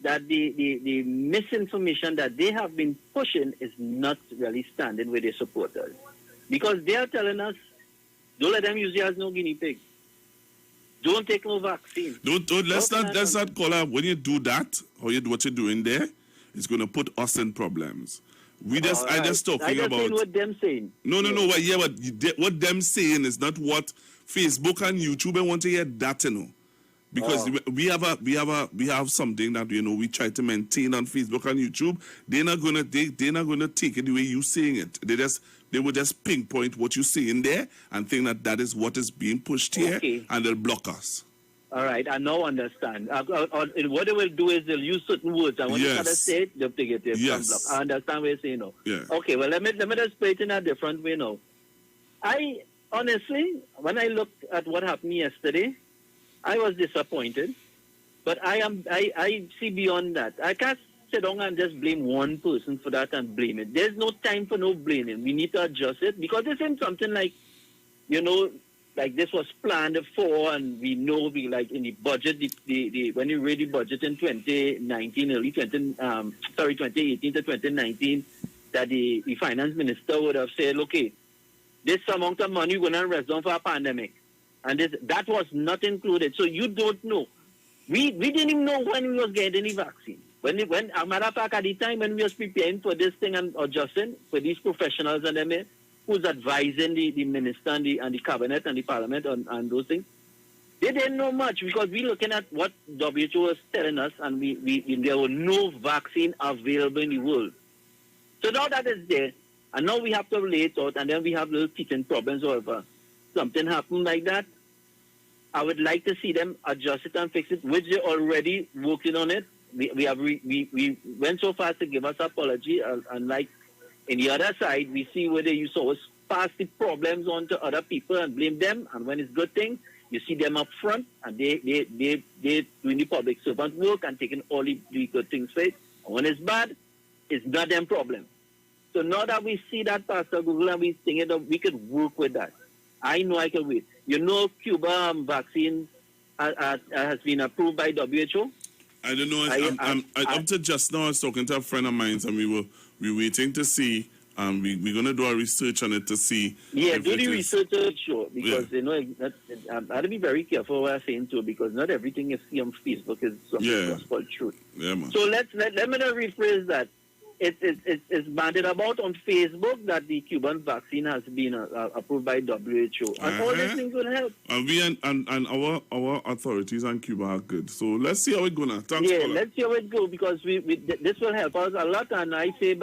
that the misinformation that they have been pushing is not really standing with their supporters. Because they are telling us, don't let them use you as no guinea pig. Don't take no vaccine. Let's not call out. When you do that, or you do what you're doing there, it's going to put us in problems. I just talking about what them saying. No. What them saying is not what Facebook and YouTube want to hear that, you know. Because we have something that we try to maintain on Facebook and YouTube. They're not gonna take it the way you saying it. They will just pinpoint what you say in there and think that is what is being pushed here, and they'll block us. All right, I now understand. What they will do is they'll use certain words, and when you try to say it, they'll take it. Yes. I understand what you're saying now. Yeah. Okay, well, let me just play it in a different way now. I honestly, when I looked at what happened yesterday, I was disappointed, but I see beyond that. I can't sit down and just blame one person for that and blame it. There's no time for no blaming. We need to adjust it because this isn't something like, like this was planned for, and we know like in the budget, when you read the budget in 2019, 2018 to 2019, that the finance minister would have said, okay, this amount of money we're going to rest down for a pandemic. And that was not included. So you don't know. We didn't even know when we was getting the vaccine. When a matter of fact, at the time when we was preparing for this thing and adjusting for these professionals and them who's advising the minister and the cabinet and the parliament on those things, they didn't know much because we're looking at what WHO was telling us, and there was no vaccine available in the world. So now that is there, and now we have to lay it out, and then we have little teething problems or whatever. Something happened like that, I would like to see them adjust it and fix it, which they're already working on it. We went so far to give us apology, and like in the other side, we see where they used to pass the problems on to other people and blame them, and when it's good things, you see them up front, and they doing the public servant work and taking all the good things for it. And when it's bad, it's not them problem. So now that we see that, Pastor Google, and we think it, we could work with that. I know I can wait. You know, Cuba vaccine has been approved by WHO. I don't know. Up to just now, I was talking to a friend of mine, and we were waiting to see. We're going to do our research on it to see. Yeah, do the research, sure, because you know, I have to be very careful what I'm saying too, because not everything you see on Facebook is gospel truth. Yeah, man. So let me not rephrase that. It's banded about on Facebook that the Cuban vaccine has been approved by WHO, and all these things will help. And we and our authorities in Cuba are good. So let's see how it's gonna. Thanks, yeah, caller. let's see how it goes, because this will help us a lot. And I say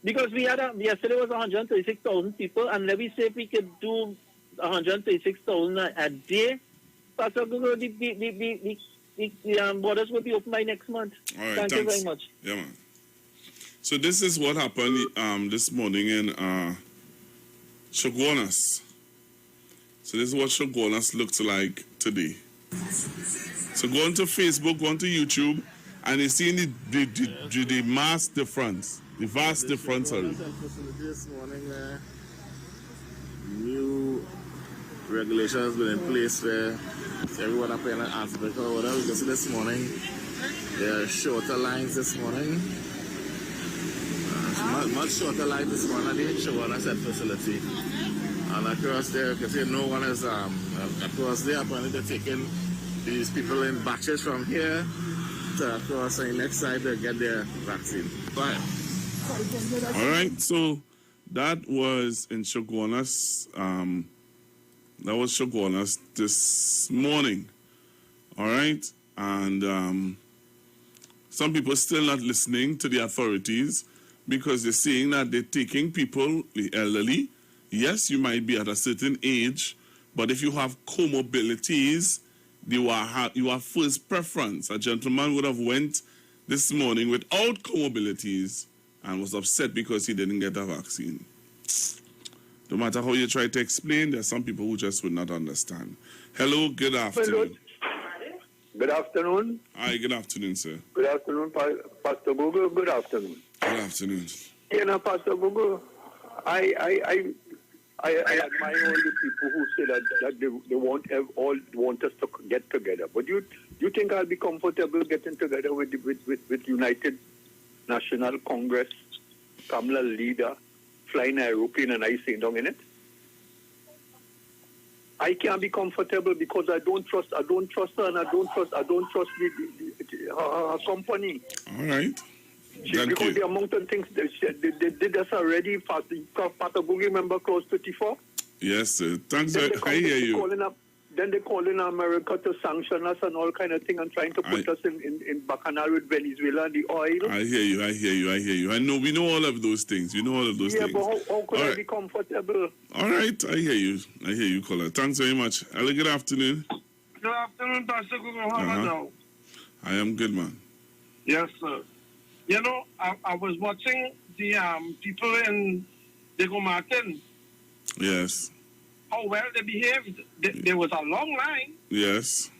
because we had yesterday was 136,000 people, and let me say if we could do 136,000 a day, Pastor Google, the borders will be open by next month. All right, Thank you very much. Yeah, man. So this is what happened this morning in Chaguanas. So this is what Chaguanas looks like today. So go on to Facebook, go on to YouTube, and you see the mass difference, the vast difference. This morning, new regulation has been in place where everyone up in an aspect or whatever. You can see this morning, there are shorter lines this morning. Much shorter line this morning at the Chaguanas facility. And across there, you can see no one is across there. Apparently, they're taking these people in batches from here to across the next side to get their vaccine. Bye. All right, so that was in Chaguanas. That was Chaguanas this morning. All right, and some people still not listening to the authorities, because they're saying that they're taking people, the elderly. Yes, you might be at a certain age, but if you have comorbidities, you have first preference. A gentleman would have went this morning without comorbidities and was upset because he didn't get a vaccine. No matter how you try to explain, there are some people who just would not understand. Hello, good afternoon. Good afternoon. Hi, good afternoon, sir. Good afternoon, Pastor Google. Good afternoon. Good afternoon. You know, Pastor Google, I admire all the people who say that they want us to get together. But you think I'll be comfortable getting together with United National Congress, Kamala leader, flying an aeroplane and I sitting down in it? I can't be comfortable because I don't trust her, and I don't trust her company. All right. Because the amount of things they did us already. Pastor Google, remember Clause 34? Yes, sir. Thanks. I hear you. Then they call in America to sanction us and all kind of thing and trying to put us in bacchanal with Venezuela and the oil. I hear you. I know. We know all of those things. We know all of those things. Yeah, but how could I be comfortable? All right. I hear you, caller. Thanks very much. Hello, good afternoon. Good afternoon, Pastor Google. How are you? I am good, man. Yes, sir. You know, I was watching the people in Diego Martin. Yes. How well they behaved. There was a long line. Yes.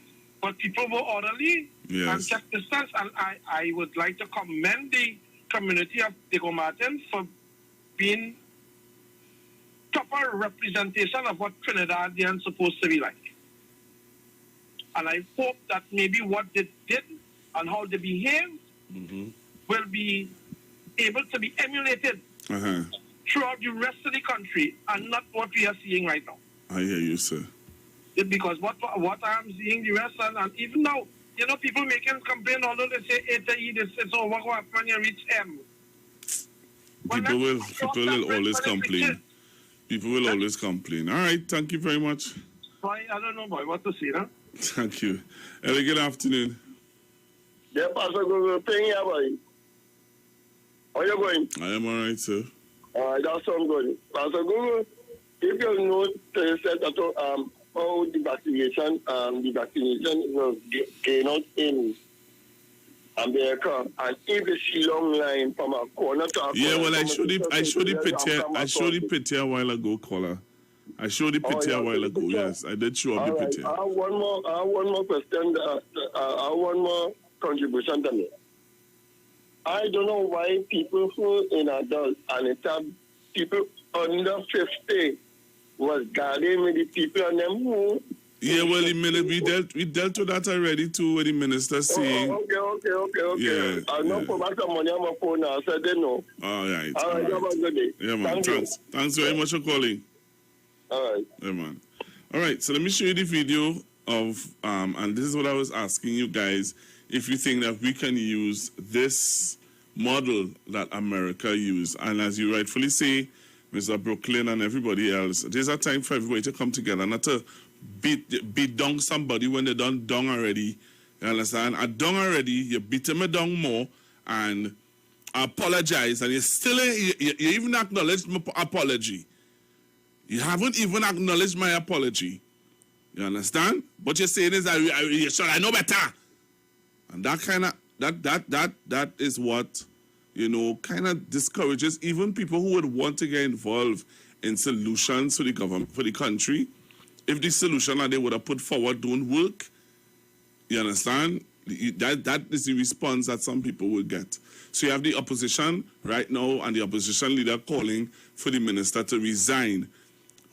But people were orderly yes. and kept distance. And I would like to commend the community of Diego Martin for being proper representation of what Trinidadians supposed to be like. And I hope that maybe what they did and how they behaved will be able to be emulated throughout the rest of the country and not what we are seeing right now. I hear you, sir. Because what I'm seeing the rest and even now, you know, people making complaint, although they say ATE, this is over when you reach M. People will always complain. People will always complain. All right, thank you very much. I don't know, boy, what to say, huh? Thank you. Hello, good afternoon. Yeah, Pastor Google, thing here, boy. How you going? I am all right, sir. That sounds good. Pastor Google, if you know that how the vaccination was gained out in America, and if you see long line from a corner to a corner. Yeah, well, I showed the picture a while ago, caller. I showed the picture a while ago. Yes, I did show up the picture. I have one more question. I have one more contribution to me. I don't know why people who in adults and it's people under 50 was guarding with the people on them who. Yeah, well, we dealt with that already too, with the minister saying. Okay. Yeah, I know for my money on my phone now, so they know. All right. All right. Have a good day. Yeah, man. Thanks very much for calling. All right. Yeah, man. All right, so let me show you the video of, and this is what I was asking you guys, if you think that we can use this model that America used. And as you rightfully say, Mr. Brooklyn and everybody else, there's a time for everybody to come together, not to beat down somebody when they done down already. You understand? I done already, you beat them down more, and I apologize, and you even acknowledge my apology. You haven't even acknowledged my apology. You understand? What you're saying is, I know better. And that is what, kind of discourages even people who would want to get involved in solutions for the government, for the country. If the solution that they would have put forward don't work, you understand? That is the response that some people will get. So you have the opposition right now and the opposition leader calling for the minister to resign,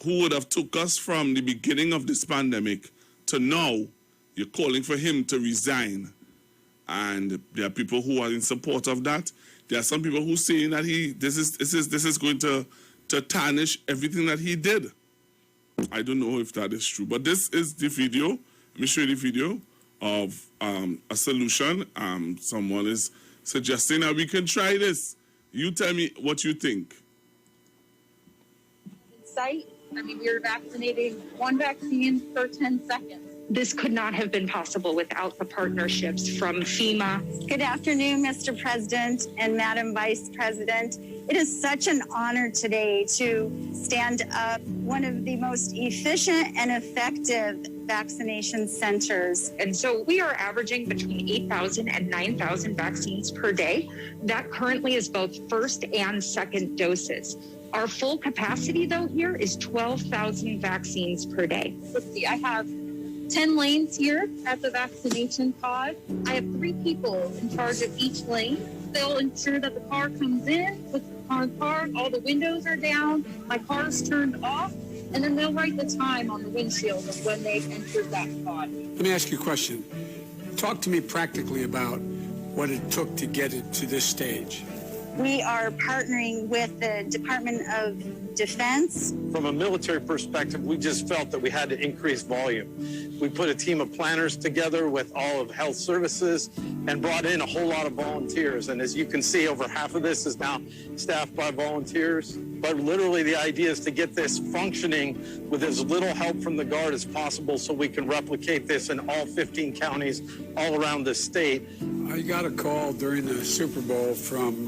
who would have took us from the beginning of this pandemic to now. You're calling for him to resign. And there are people who are in support of that. There are some people who are saying that this is going to tarnish everything that he did. I don't know if that is true, but this is the video. Let me show you the video of a solution. Someone is suggesting that we can try this. You tell me what you think. Site. I mean, we were vaccinating one vaccine per 10 seconds. This could not have been possible without the partnerships from FEMA. Good afternoon, Mr. President and Madam Vice President. It is such an honor today to stand up one of the most efficient and effective vaccination centers. And so we are averaging between 8,000 and 9,000 vaccines per day. That currently is both first and second doses. Our full capacity, though, here is 12,000 vaccines per day. Let's see, I have 10 lanes here at the vaccination pod. I have 3 people in charge of each lane. They'll ensure that the car comes in, puts the car in park, all the windows are down, my car is turned off, and then they'll write the time on the windshield of when they've entered that pod. Let me ask you a question. Talk to me practically about what it took to get it to this stage. We are partnering with the Department of Defense. From a military perspective, we just felt that we had to increase volume. We put a team of planners together with all of health services and brought in a whole lot of volunteers. And as you can see, over half of this is now staffed by volunteers. But literally the idea is to get this functioning with as little help from the Guard as possible so we can replicate this in all 15 counties all around the state. I got a call during the Super Bowl from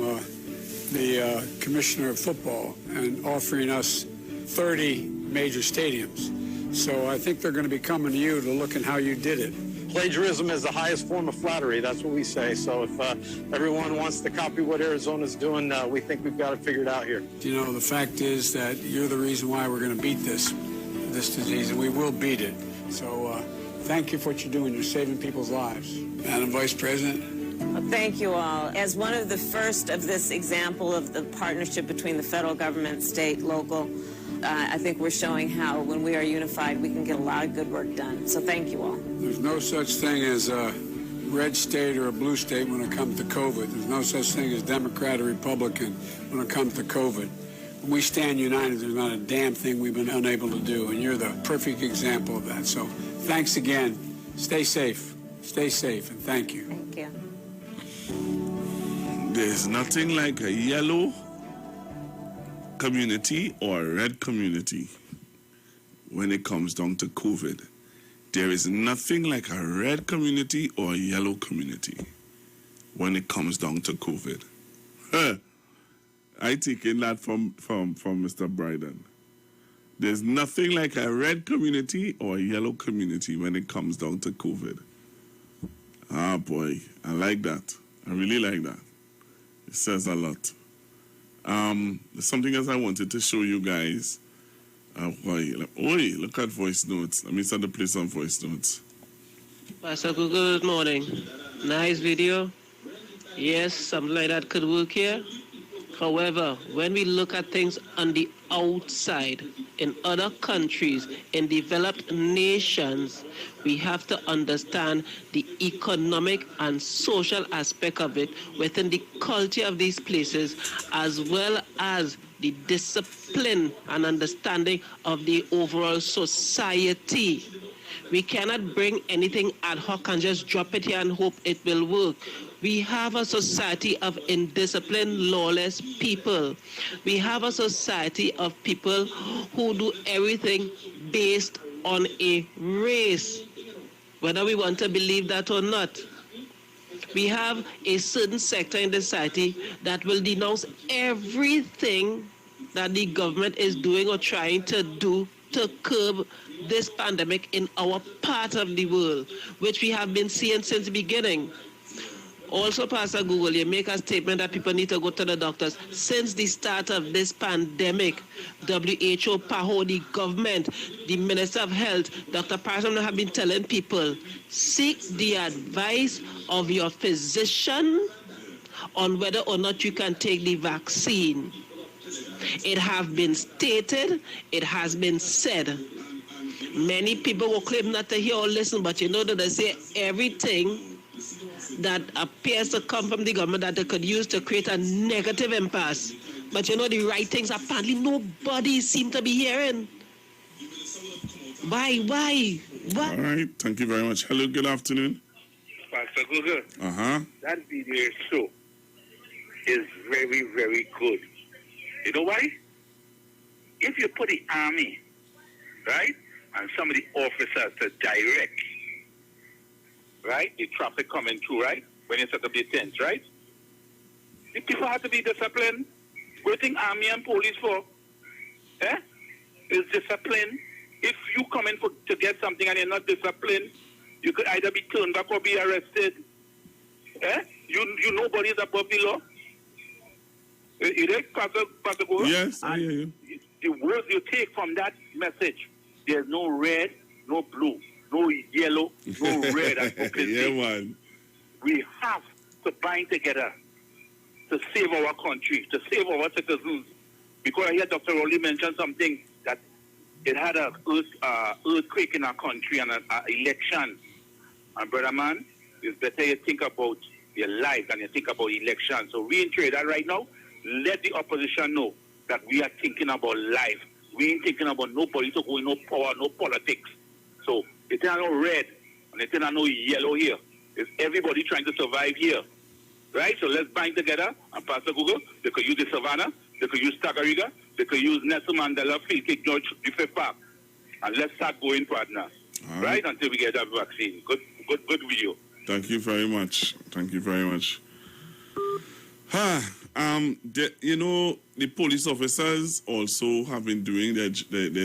the commissioner of football and offering us 30 major stadiums. So I think they're going to be coming to you to look at how you did it. Plagiarism is the highest form of flattery. That's what we say. So if everyone wants to copy what Arizona's doing, we think we've got it figured out here. You know, the fact is that you're the reason why we're going to beat this disease, and we will beat it. So thank you for what you're doing. You're saving people's lives. Madam Vice President. Well, thank you all. As one of the first of this example of the partnership between the federal government, state, local, I think we're showing how when we are unified, we can get a lot of good work done. So thank you all. There's no such thing as a red state or a blue state when it comes to COVID. There's no such thing as Democrat or Republican when it comes to COVID. When we stand united, there's not a damn thing we've been unable to do, and you're the perfect example of that. So thanks again. Stay safe, and thank you. Thank you. There's nothing like a yellow community or a red community when it comes down to COVID. There is nothing like a red community or a yellow community when it comes down to COVID. I taken that from Mr. Bryden. There's nothing like a red community or a yellow community when it comes down to COVID. Ah, boy, I like that. I really like that. It says a lot. There's something else I wanted to show you guys. Look at voice notes. Let me start to play some voice notes. Pastor, good morning. Nice video. Yes, something like that could work here. However, when we look at things on the outside, in other countries, in developed nations, we have to understand the economic and social aspect of it within the culture of these places, as well as the discipline and understanding of the overall society. We cannot bring anything ad hoc and just drop it here and hope it will work. We have a society of indisciplined, lawless people. We have a society of people who do everything based on a race, whether we want to believe that or not. We have a certain sector in the society that will denounce everything that the government is doing or trying to do to curb this pandemic in our part of the world, which we have been seeing since the beginning. Also, Pastor Google, you make a statement that people need to go to the doctors. Since the start of this pandemic, WHO, PAHO, the government, the Minister of Health, Dr. Parson have been telling people, seek the advice of your physician on whether or not you can take the vaccine. It has been stated, it has been said. Many people will claim not to hear or listen, but you know that they say everything that appears to come from the government that they could use to create a negative impasse. But you know the right things apparently nobody seems to be hearing. Why? What? All right, thank you very much. Hello, good afternoon. Pastor Google, Uh-huh. that video show is very, very good. You know why? If you put the army, right, and some of the officers to direct, right, the traffic coming through, right, when you set up the tents, right, the people have to be disciplined. What do you think army and police for? Eh? Is discipline. If you come in to get something and you're not disciplined, you could either be turned back or be arrested. Eh? You nobody is above the law. You know, Pastor Gora? Yes, I hear you. The words you take from that message, there's no red, no blue, no yellow, no red. Yeah, man. We have to bind together to save our country, to save our citizens. Because I hear Dr. Rowley mention something that it had an earthquake in our country and an election. And brother man, it's better you think about your life than you think about election. So reiterate that right now. Let the opposition know that we are thinking about life. We ain't thinking about no political, no power, no politics. So it's not no red and it's not no yellow here. It's everybody trying to survive here. Right? So let's bind together. And Pastor Google, they could use the Savannah, they could use Tagariga, they could use Nelson Mandela Field, King George V Park. And let's start going, partner. Right? Until we get that vaccine. Good video. Thank you very much. Thank you very much. You know, the police officers also have been doing their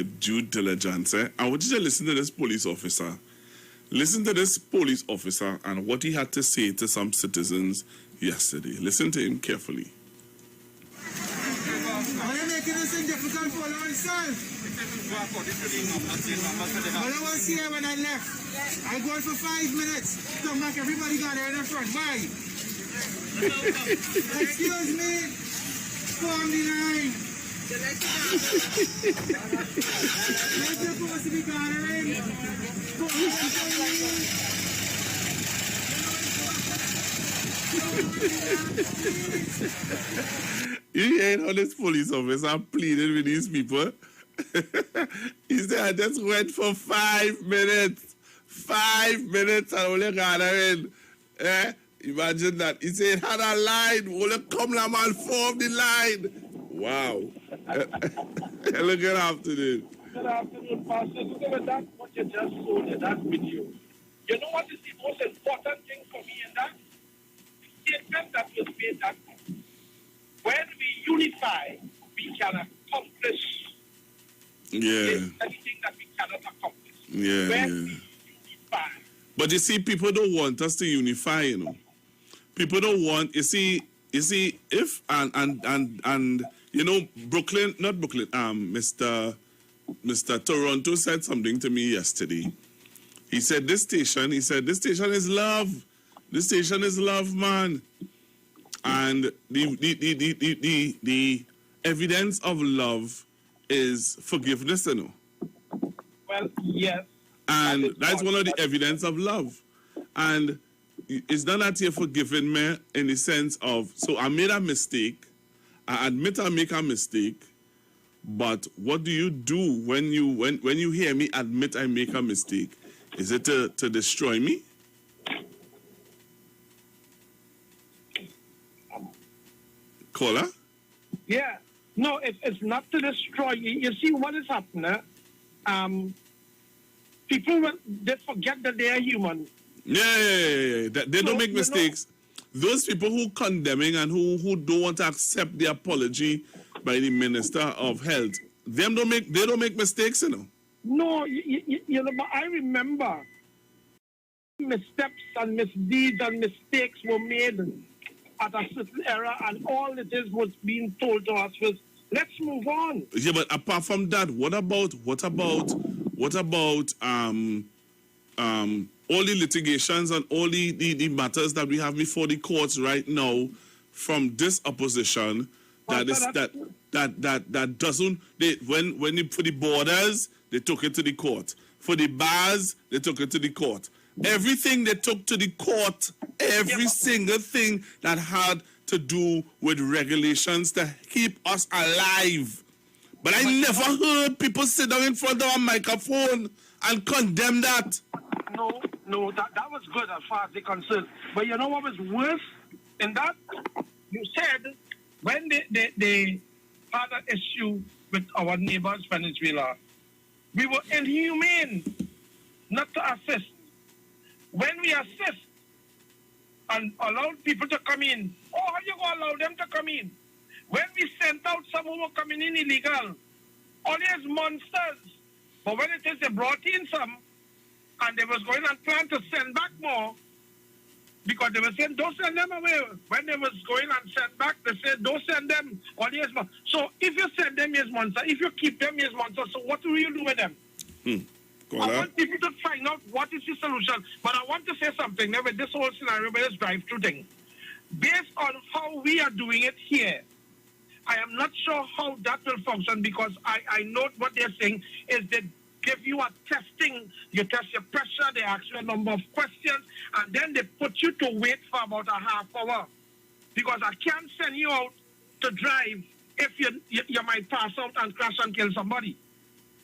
due diligence. I want you to listen to this police officer. Listen to this police officer and what he had to say to some citizens yesterday. Listen to him carefully. Why are you making this thing difficult for yourself? All I was here when I left. I go for 5 minutes. Come back, everybody got there in the front. Why? Excuse me. Form the line. You're supposed to be gathering. You hear how this police officer pleaded with these people? He said, I just went for 5 minutes. 5 minutes and only gathering. Imagine that. He said, had a line. Only come la man form the line. Wow. Hello, good afternoon. Good afternoon, Pastor. Look at that, what you just showed in that video. You know what is the most important thing for me in that? The statement that was made that when we unify, we can accomplish anything that we cannot accomplish. Yeah. We unify. But you see, people don't want us to unify, you know. People don't want, you see, if, and you know, Brooklyn, not Brooklyn, Mr. Toronto said something to me yesterday. He said, this station is love. This station is love, man. And the evidence of love is forgiveness, you know. Well, yes. And that's one of the evidence of love. And it's not that you're forgiving me in the sense of, so I made a mistake. I admit I make a mistake. But what do you do when you hear me admit I make a mistake? Is it to destroy me? Caller? Yeah. No, it's not to destroy. You see what is happening? People, they forget that they are human. Yeah. They don't make mistakes. Those people who condemning and who don't want to accept the apology by the Minister of Health, they don't make mistakes, you know. No, you know, but I remember missteps and misdeeds and mistakes were made at a certain era, and all it is was being told to us was, let's move on. Yeah, but apart from that, what about all the litigations and all the matters that we have before the courts right now from this opposition that doesn't, when for the borders they took it to the court, for the bars they took it to the court, everything they took to the court, every single thing that had to do with regulations to keep us alive. But I never heard people sit down in front of a microphone and condemn that. No, that was good as far as they're concerned. But you know what was worse in that? You said when they had an issue with our neighbors, Venezuela, we were inhumane not to assist. When we assist and allowed people to come in, how you going to allow them to come in? When we sent out some who were coming in illegal, always monsters. But when it is they brought in some, and they was going and plan to send back more, because they were saying, don't send them away. When they was going and send back, they said, don't send them. So if you send them as monster, if you keep them as monster, so what will you do with them? I want people to find out what is the solution. But I want to say something now with this whole scenario with this drive-through thing. Based on how we are doing it here, I am not sure how that will function, because I know what they're saying is they give you a testing, you test your pressure, they ask you a number of questions, and then they put you to wait for about a half hour. Because I can't send you out to drive if you might pass out and crash and kill somebody.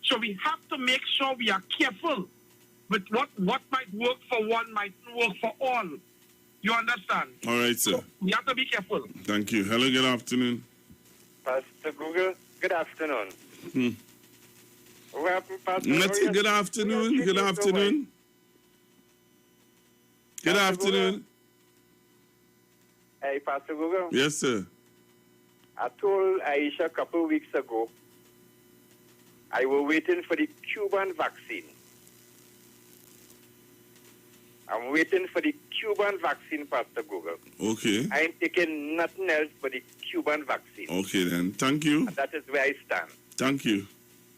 So we have to make sure we are careful with what might work for one might work for all. You understand? All right, sir. So we have to be careful. Thank you. Hello, good afternoon. Pastor Google, good afternoon. What happened, Pastor? Good afternoon. Good afternoon. Good afternoon. Hey, Pastor Google. Yes, sir. I told Aisha a couple of weeks ago I was waiting for the Cuban vaccine. I'm waiting for the Cuban vaccine, Pastor Google. Okay. I ain't taking nothing else but the Cuban vaccine. Okay, then. Thank you. And that is where I stand. Thank you.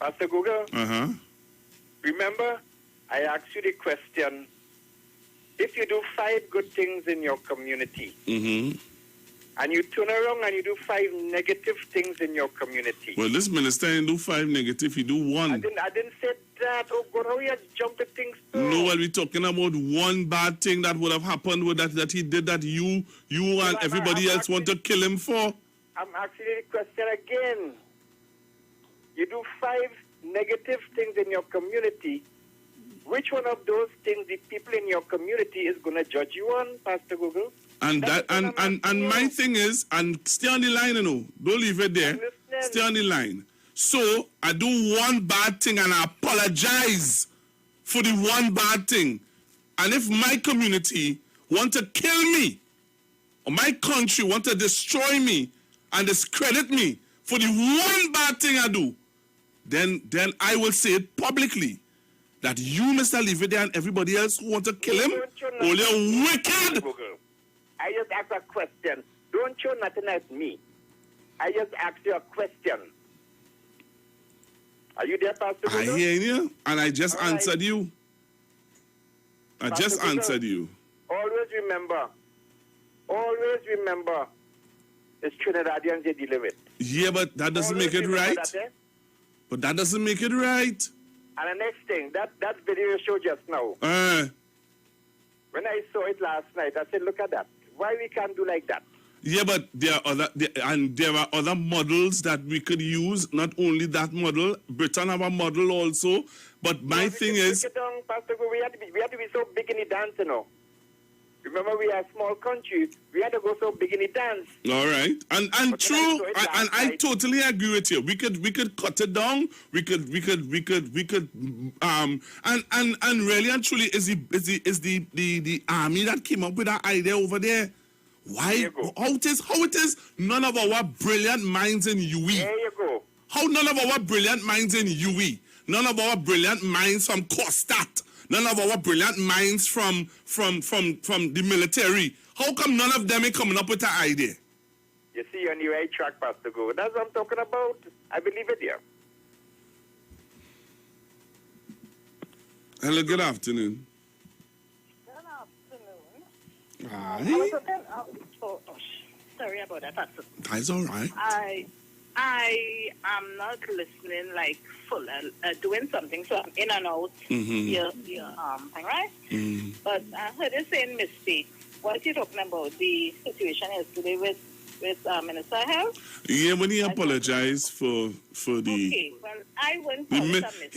Pastor Google, remember, I asked you the question, if you do 5 good things in your community, and you turn around and you do 5 negative things in your community. Well, this minister didn't do 5 negative, he do 1. I didn't say that. Oh, God, how he has jumped the things too. No, well, we're talking about 1 bad thing that would have happened with that he did that you and everybody else want to kill him for. I'm asking you the question again. You do 5 negative things in your community. Which one of those things the people in your community is going to judge you on, Pastor Google? And my thing is, and stay on the line, you know. Don't leave it there. Stay on the line. So I do 1 bad thing and I apologize for the 1 bad thing. And if my community want to kill me, or my country want to destroy me and discredit me for the 1 bad thing I do, then I will say it publicly that you, Mr. Livide, and everybody else who want to kill him, all you're wicked. I just asked a question. Don't show nothing at me. I just asked you a question. Are you there, Pastor Google? I hear you, and I just answered you. I Pastor just Google, answered you. Always remember, it's Trinidadians they deal with. Yeah, but that doesn't make it right. But that doesn't make it right. And the next thing, that video you showed just now, when I saw it last night, I said, look at that. Why we can't do like that? Yeah, but there are other models that we could use. Not only that model, Britain have a model also. But my thing is, Pastor, we have to be so big in the dance, you know. Remember, we are a small country. We had to go so big in the dance. all right, and true, and I totally agree with you. We could cut it down. We could and really and truly is the army that came up with that idea over there. Why? How it is? None of our brilliant minds in UE. There you go. How none of our brilliant minds in UE? None of our brilliant minds from Costat. None of our brilliant minds from the military. How come none of them are coming up with an idea? You see, you're on the right track, Pastor Go. That's what I'm talking about. I believe it, yeah. Hello, good afternoon. Good Hi. Sorry about that, Pastor. That's all right. I am not listening like full, doing something, so I'm in and out here, thing, right? But I heard you saying mistake. What you talking about? The situation yesterday with Minister of Health? Yeah, when he apologized for the. Okay, well, I wouldn't call it a mistake.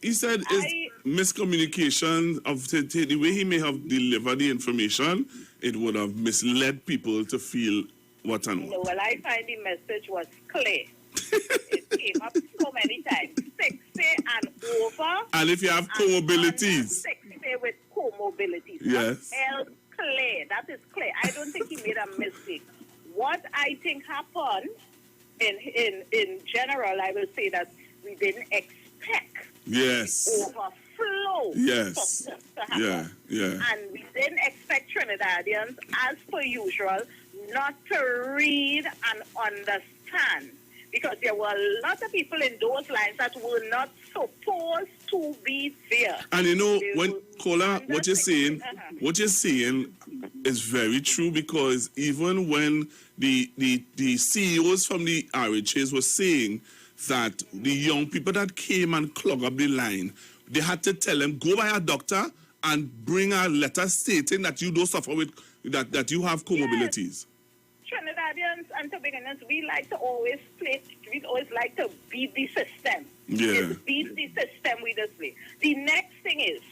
He said it's miscommunication of the way he may have delivered the information. It would have misled people to feel what and what. No, well, I find the message was clear. It came up so many times. 60 and over. And if you have comorbidities. 60 with comorbidities. Yes. That's clear. That is clear. I don't think he made a mistake. What I think happened, in general, I will say that we didn't expect overflow yes. to happen. Yeah. And we didn't expect Trinidadians, as per usual, not to read and understand. Because there were a lot of people in those lines that were not supposed to be there. And you know, when Kola, what you're saying is very true, because even when the CEOs from the RHAs were saying that the young people that came and clogged up the line, they had to tell them, go by a doctor and bring a letter stating that you don't suffer with, that you have comorbidities. Yes. Trinidadians and Tobagonians, we always like to beat the system. Yeah. Beat the system with this way. The next thing is,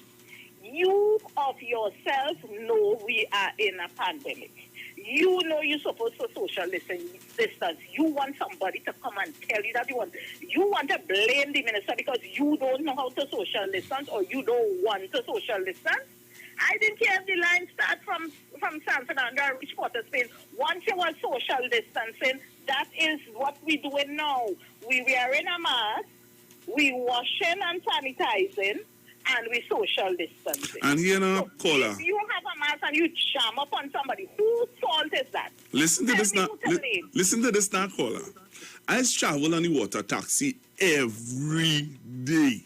you of yourself know we are in a pandemic. You know you're supposed to social distance. You want somebody to come and tell you that you want to blame the minister because you don't know how to social distance or you don't want to social distance. I didn't care if the line starts from San Fernando and reach Port of Spain. Once you want social distancing, that is what we're doing now. We wearing a mask, we washing and sanitizing, and we social distancing. And here now, Kola. If you have a mask and you jam up on somebody, whose fault is that? Listen to this now, Kola. I travel on the water taxi every day,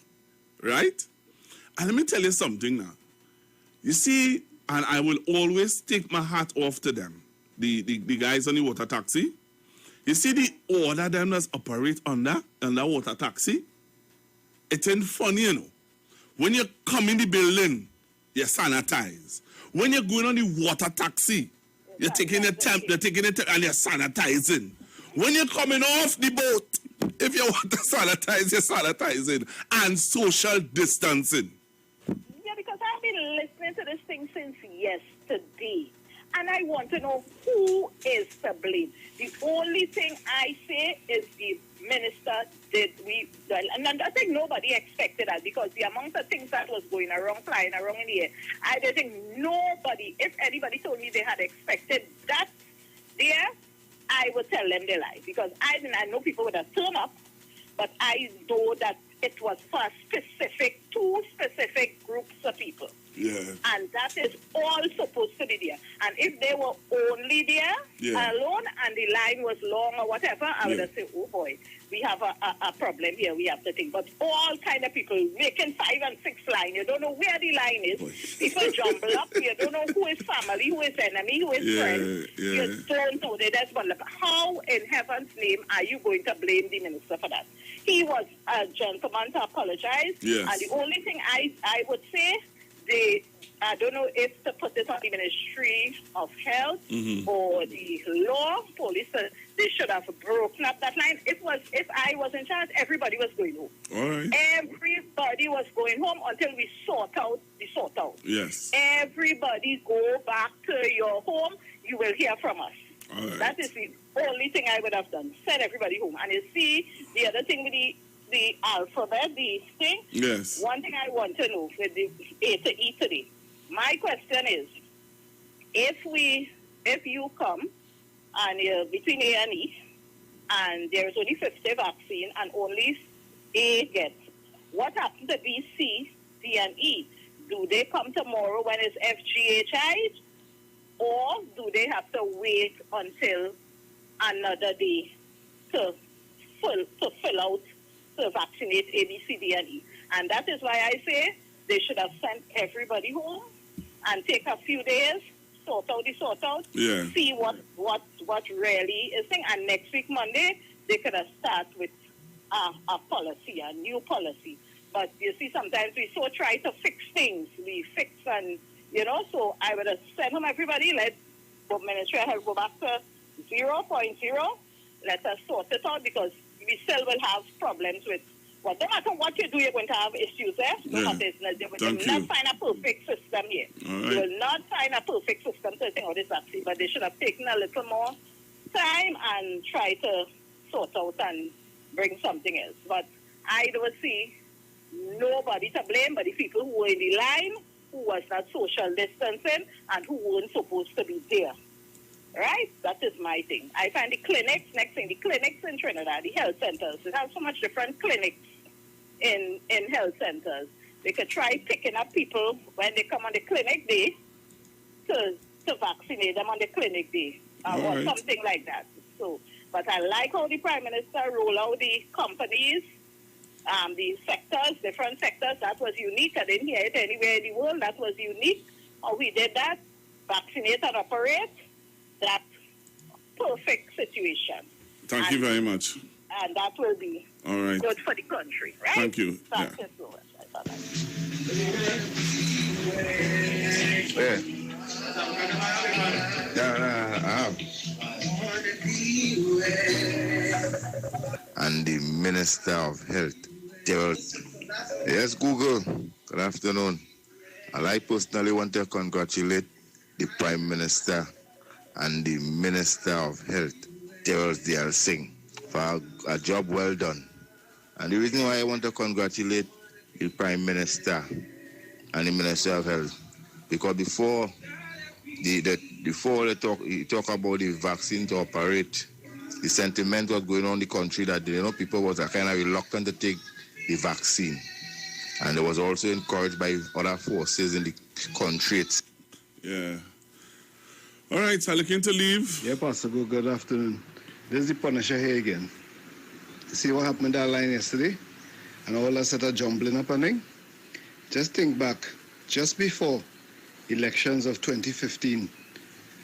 right? And let me tell you something now. You see, and I will always take my hat off to them, the guys on the water taxi. You see the order them that operate on that water taxi? It ain't funny, you know. When you come in the building, you sanitize. When you're going on the water taxi, you're taking a temp, and you're sanitizing. When you're coming off the boat, if you want to sanitize, you're sanitizing. And social distancing. Yeah, because I've been listening to this thing since yesterday. And I want to know who is to blame. The only thing I say is the minister and I think nobody expected that, because the amount of things that was going around, flying around in the air, I don't think nobody, if anybody told me they had expected that there, I would tell them they lie. Because I know people would have turned up, but I know that it was for two specific groups of people. Yeah. And that is all supposed to be there. And if they were only there alone and the line was long or whatever, I would have said, oh boy, we have a problem here, we have to think. But all kind of people making 5 and 6 line, you don't know where the line is. People jumble up, you don't know who is family, who is enemy, who is friend. You don't know. That's one. How in heaven's name are you going to blame the minister for that? He was a gentleman to apologize. Yes. And the only thing I would say, I don't know if to put it on the Ministry of Health or the law, police, they should have broken up that line. If I was in charge, everybody was going home. All right. Everybody was going home until we sort out the sort out. Yes. Everybody go back to your home. You will hear from us. All right. That is the only thing I would have done. Send everybody home. And you see, the other thing with the alphabet, the thing. Yes. One thing I want to know with the A to E today. My question is, if you come and you're between A and E, and there's only 50 vaccine and only A gets, what happens to B, C, D, and E? Do they come tomorrow when it's FGHI, or do they have to wait until another day to fill out to vaccinate A, B, C, D, and E? And that is why I say they should have sent everybody home and take a few days, sort out, see what really is thing. And next week, Monday, they could have started with a policy, a new policy. But you see, sometimes we so try to fix things. We fix and, so I would have sent home everybody, let the Ministry of Health go back to 0.0. Let us sort it out, because we still will have problems with no matter what you do, you're going to have issues there. No matter, you will not find a perfect system here. Right. You will not find a perfect system to think, this vaccine, but they should have taken a little more time and try to sort out and bring something else. But I don't see nobody to blame but the people who were in the line, who was not social distancing, and who weren't supposed to be there. Right? That is my thing. I find the clinics, next thing, the clinics in Trinidad, the health centers, they have so much different clinics in health centers. They could try picking up people when they come on the clinic day to vaccinate them on the clinic day or something like that. So, but I like how the Prime Minister roll out the companies, the sectors, different sectors. That was unique. I didn't hear it anywhere in the world. That was unique. How we did that, vaccinate and operate. That perfect situation. Thank you very much. And that will be good for the country, right? Thank you. Thank you so much. And the Minister of Health, Gerald. Yes, Google. Good afternoon. I personally want to congratulate the Prime Minister and the Minister of Health, Gerald Singh, for a job well done. And the reason why I want to congratulate the Prime Minister and the Minister of Health, because before they talk about the vaccine to operate, the sentiment was going on in the country that people was kind of reluctant to take the vaccine. And it was also encouraged by other forces in the country. Yeah. All right, so looking to leave. Yeah, Pastor, good afternoon. This is the Punisher here again. See what happened in that line yesterday? And all that set of jumbling up and thing? Just think back, just before elections of 2015,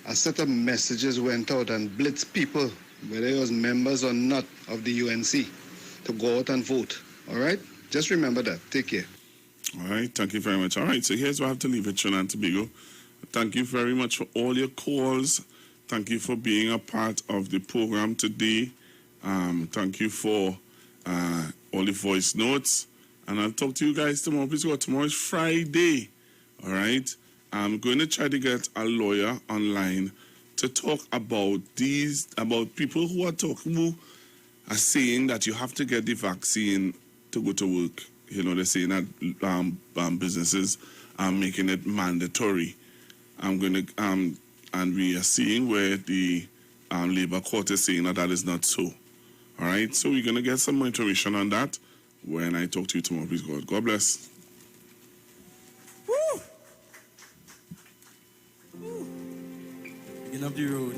a set of messages went out and blitzed people, whether it was members or not of the UNC, to go out and vote. All right? Just remember that. Take care. All right, thank you very much. All right, so here's where I have to leave it, Trinidad and Tobago. Thank you very much for all your calls. Thank you for being a part of the program today. Thank you for all the voice notes. And I'll talk to you guys tomorrow. Please go. Tomorrow is Friday. All right. I'm going to try to get a lawyer online to talk about people who are saying that you have to get the vaccine to go to work. They're saying that businesses are making it mandatory. I'm going to, and we are seeing where the Labour Court is saying that is not so. All right, so we're going to get some more information on that when I talk to you tomorrow. Please, God bless. Woo! end of the road.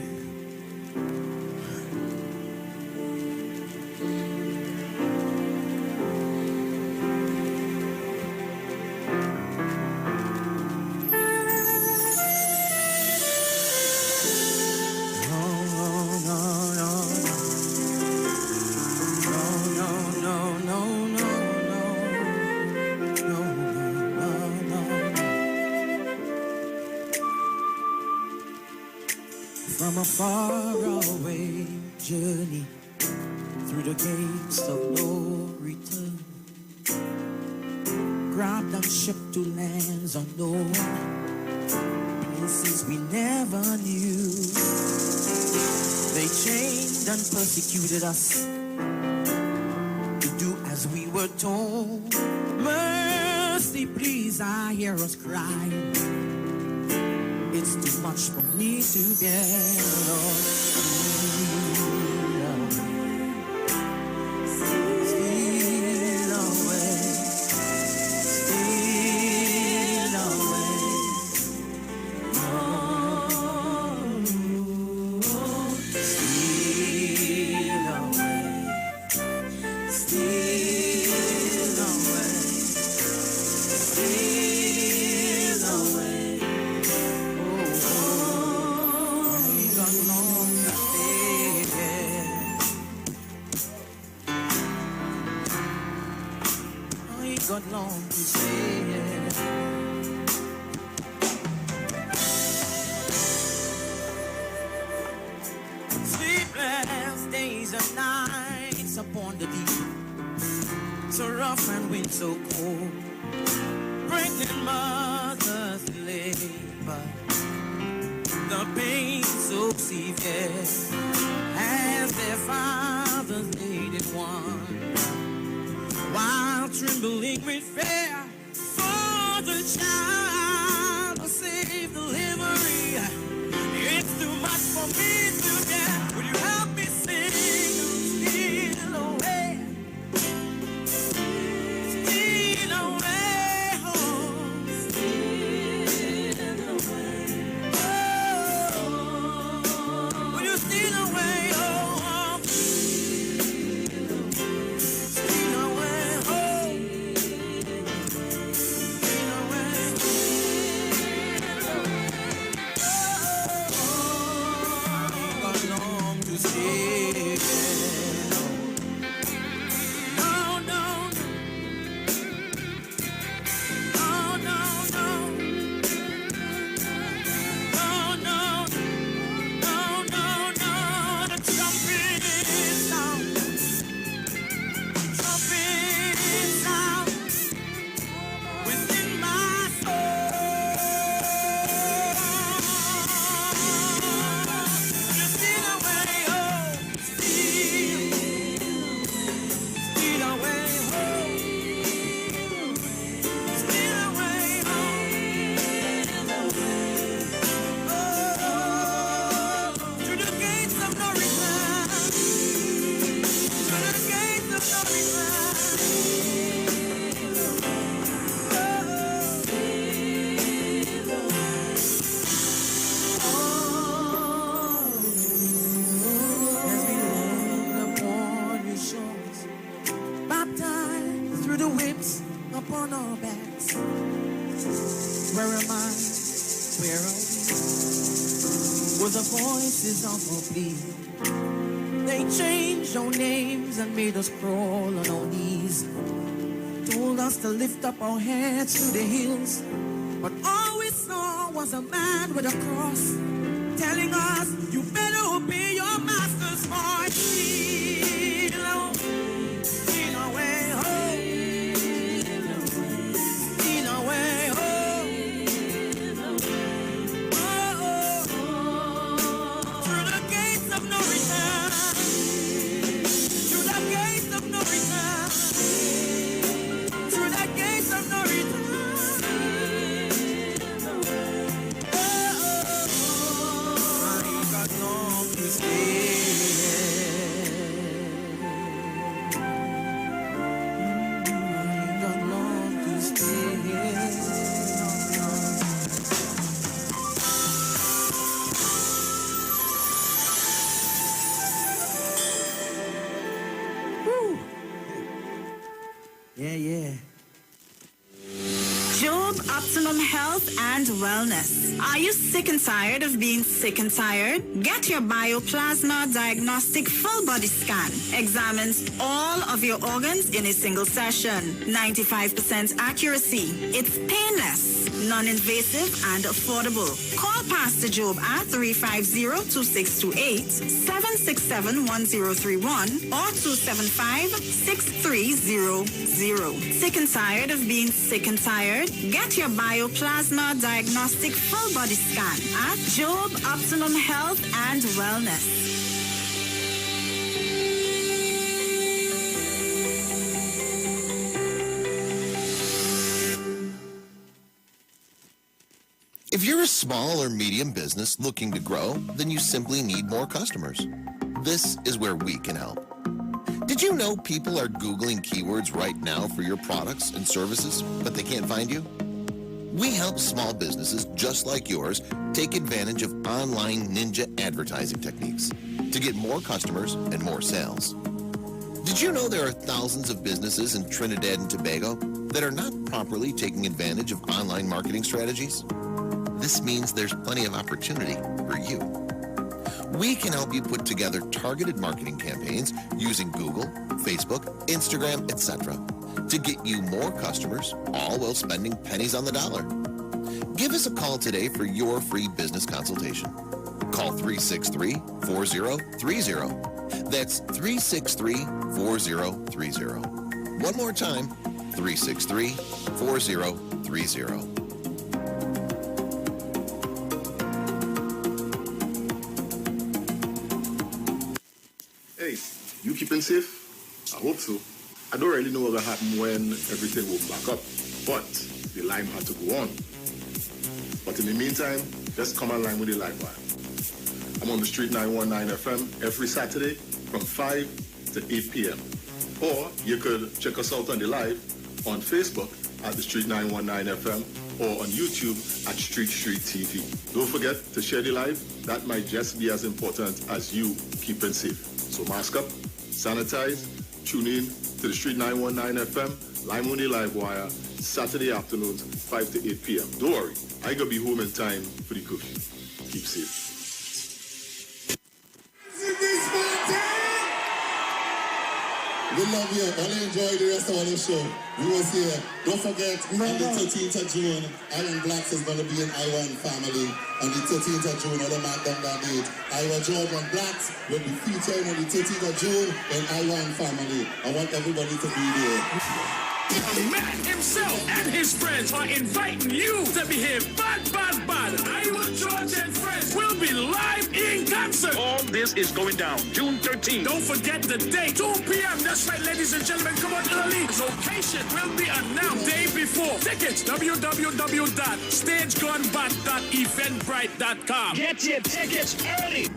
From a faraway journey through the gates of no return, grabbed and shipped to lands unknown, places we never knew. They chained and persecuted us to do as we were told. Mercy, please, I hear us cry. It's too much for me to bear, Lord. Steal away, steal away. Oh, steal away, steal away, steal away. Got long to stay. Sleepless days and nights upon the deep, so rough and wind so cold, pregnant mothers labor, the pain so severe, as their fathers laid in one, while trembling with fear for the child to save delivery. It's too much for me to get. Would you help me sing? Steal away, steal away, oh, steal away. Oh, will you steal away, oh, steal away. Upon our backs. Where am I? Where are we? Were the voices of our plea? They changed our names and made us crawl on our knees. Told us to lift up our heads to the hills, but all we saw was a man with a cross, telling us, you better obey your master's voice. Steal away, oh. Stay. Optimum Health and Wellness. Are you sick and tired of being sick and tired? Get your Bioplasma Diagnostic Full Body Scan. Examines all of your organs in a single session. 95% accuracy. It's painless, non-invasive, and affordable. Call Pastor Job at 350-2628, 767-1031, or 275-6300. Sick and tired of being sick and tired? Get your Bioplasma Diagnostic Full Body Scan at Job Optimum Health and Wellness. If you're a small or medium business looking to grow, then you simply need more customers. This is where we can help. Did you know people are Googling keywords right now for your products and services, but they can't find you? We help small businesses just like yours take advantage of online ninja advertising techniques to get more customers and more sales. Did you know there are thousands of businesses in Trinidad and Tobago that are not properly taking advantage of online marketing strategies? This means there's plenty of opportunity for you. We can help you put together targeted marketing campaigns using Google, Facebook, Instagram, etc. to get you more customers, all while spending pennies on the dollar. Give us a call today for your free business consultation. Call 363-4030. That's 363-4030. One more time, 363-4030. Hey, you keeping safe? I hope so. I don't really know what will happen when everything will back up, but the line had to go on. But in the meantime, just come online with the live wire. I'm on the Street 919 FM every Saturday from 5 to 8 p.m. Or you could check us out on the live on Facebook at the Street 919 FM or on YouTube at Street TV. Don't forget to share the live. That might just be as important as you keeping safe. So mask up, sanitize, tune in to the Street 919 FM, Lime on the Live Wire, Saturday afternoons, 5 to 8 p.m. Don't worry, I gonna be home in time for the curfew. Keep safe. We love you. Only enjoy the rest of the show. We was here. Don't forget, on the 13th of June, Iron Blacks is going to be in IWER family. On the 13th of June, I'll mark down that date. IWER Georgian Blacks will be featuring on the 13th of June in IWER family. I want everybody to be there. Matt himself and his friends are inviting you to behave bad. IWER Georgian friends will be live in concert. All this is going down June 13th. Don't forget the date, 2 p.m. That's right, ladies and gentlemen. Come on early. Location will be announced day before. Tickets, www.stagegoneback.eventbrite.com. Get your tickets early.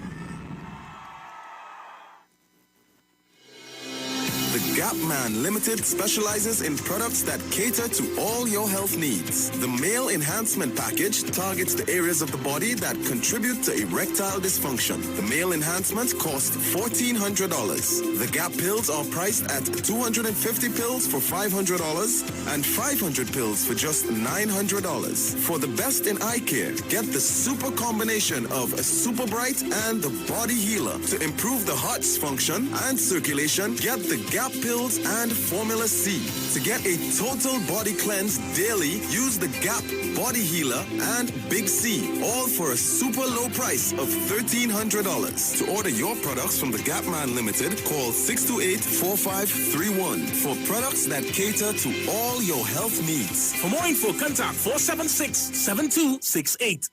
The Gap Man Limited specializes in products that cater to all your health needs. The Male Enhancement Package targets the areas of the body that contribute to erectile dysfunction. The Male Enhancement costs $1,400. The Gap pills are priced at 250 pills for $500 and 500 pills for just $900. For the best in eye care, get the super combination of a Super Bright and the Body Healer. To improve the heart's function and circulation, get the Gap pills and Formula C. To get a total body cleanse daily, use the Gap Body Healer and Big C, all for a super low price of $1,300. To order your products from the Gap Man Limited, call 628-4531 for products that cater to all your health needs. For more info, contact 476-7268.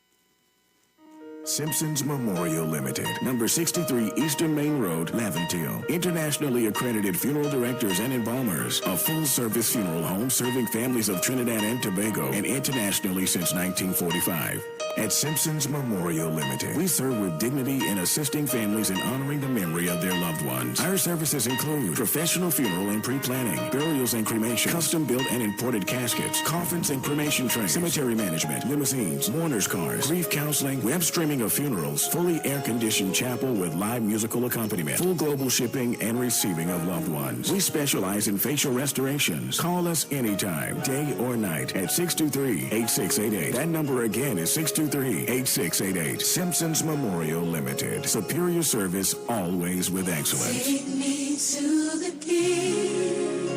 Simpson's Memorial Limited, number 63 Eastern Main Road, Laventille. Internationally accredited funeral directors and embalmers. A full-service funeral home serving families of Trinidad and Tobago and internationally since 1945. at Simpson's Memorial Limited. We serve with dignity in assisting families and honoring the memory of their loved ones. Our services include professional funeral and pre-planning, burials and cremation, custom-built and imported caskets, coffins and cremation trays, cemetery management, limousines, mourners cars, grief counseling, web streaming of funerals, fully air-conditioned chapel with live musical accompaniment, full global shipping and receiving of loved ones. We specialize in facial restorations. Call us anytime, day or night, at 623-8688. That number again is 623-8688. Simpsons Memorial Limited. Superior service, always with excellence. Take me to the king.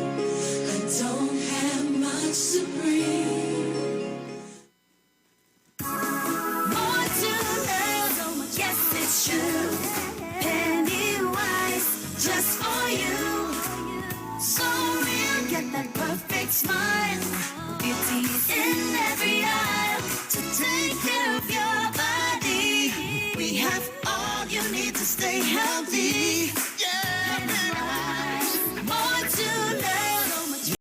I don't have much to bring. More to love, yes it's true. Pennywise, just for you. So real, get that perfect smile. Beauty's in every aisle to take care of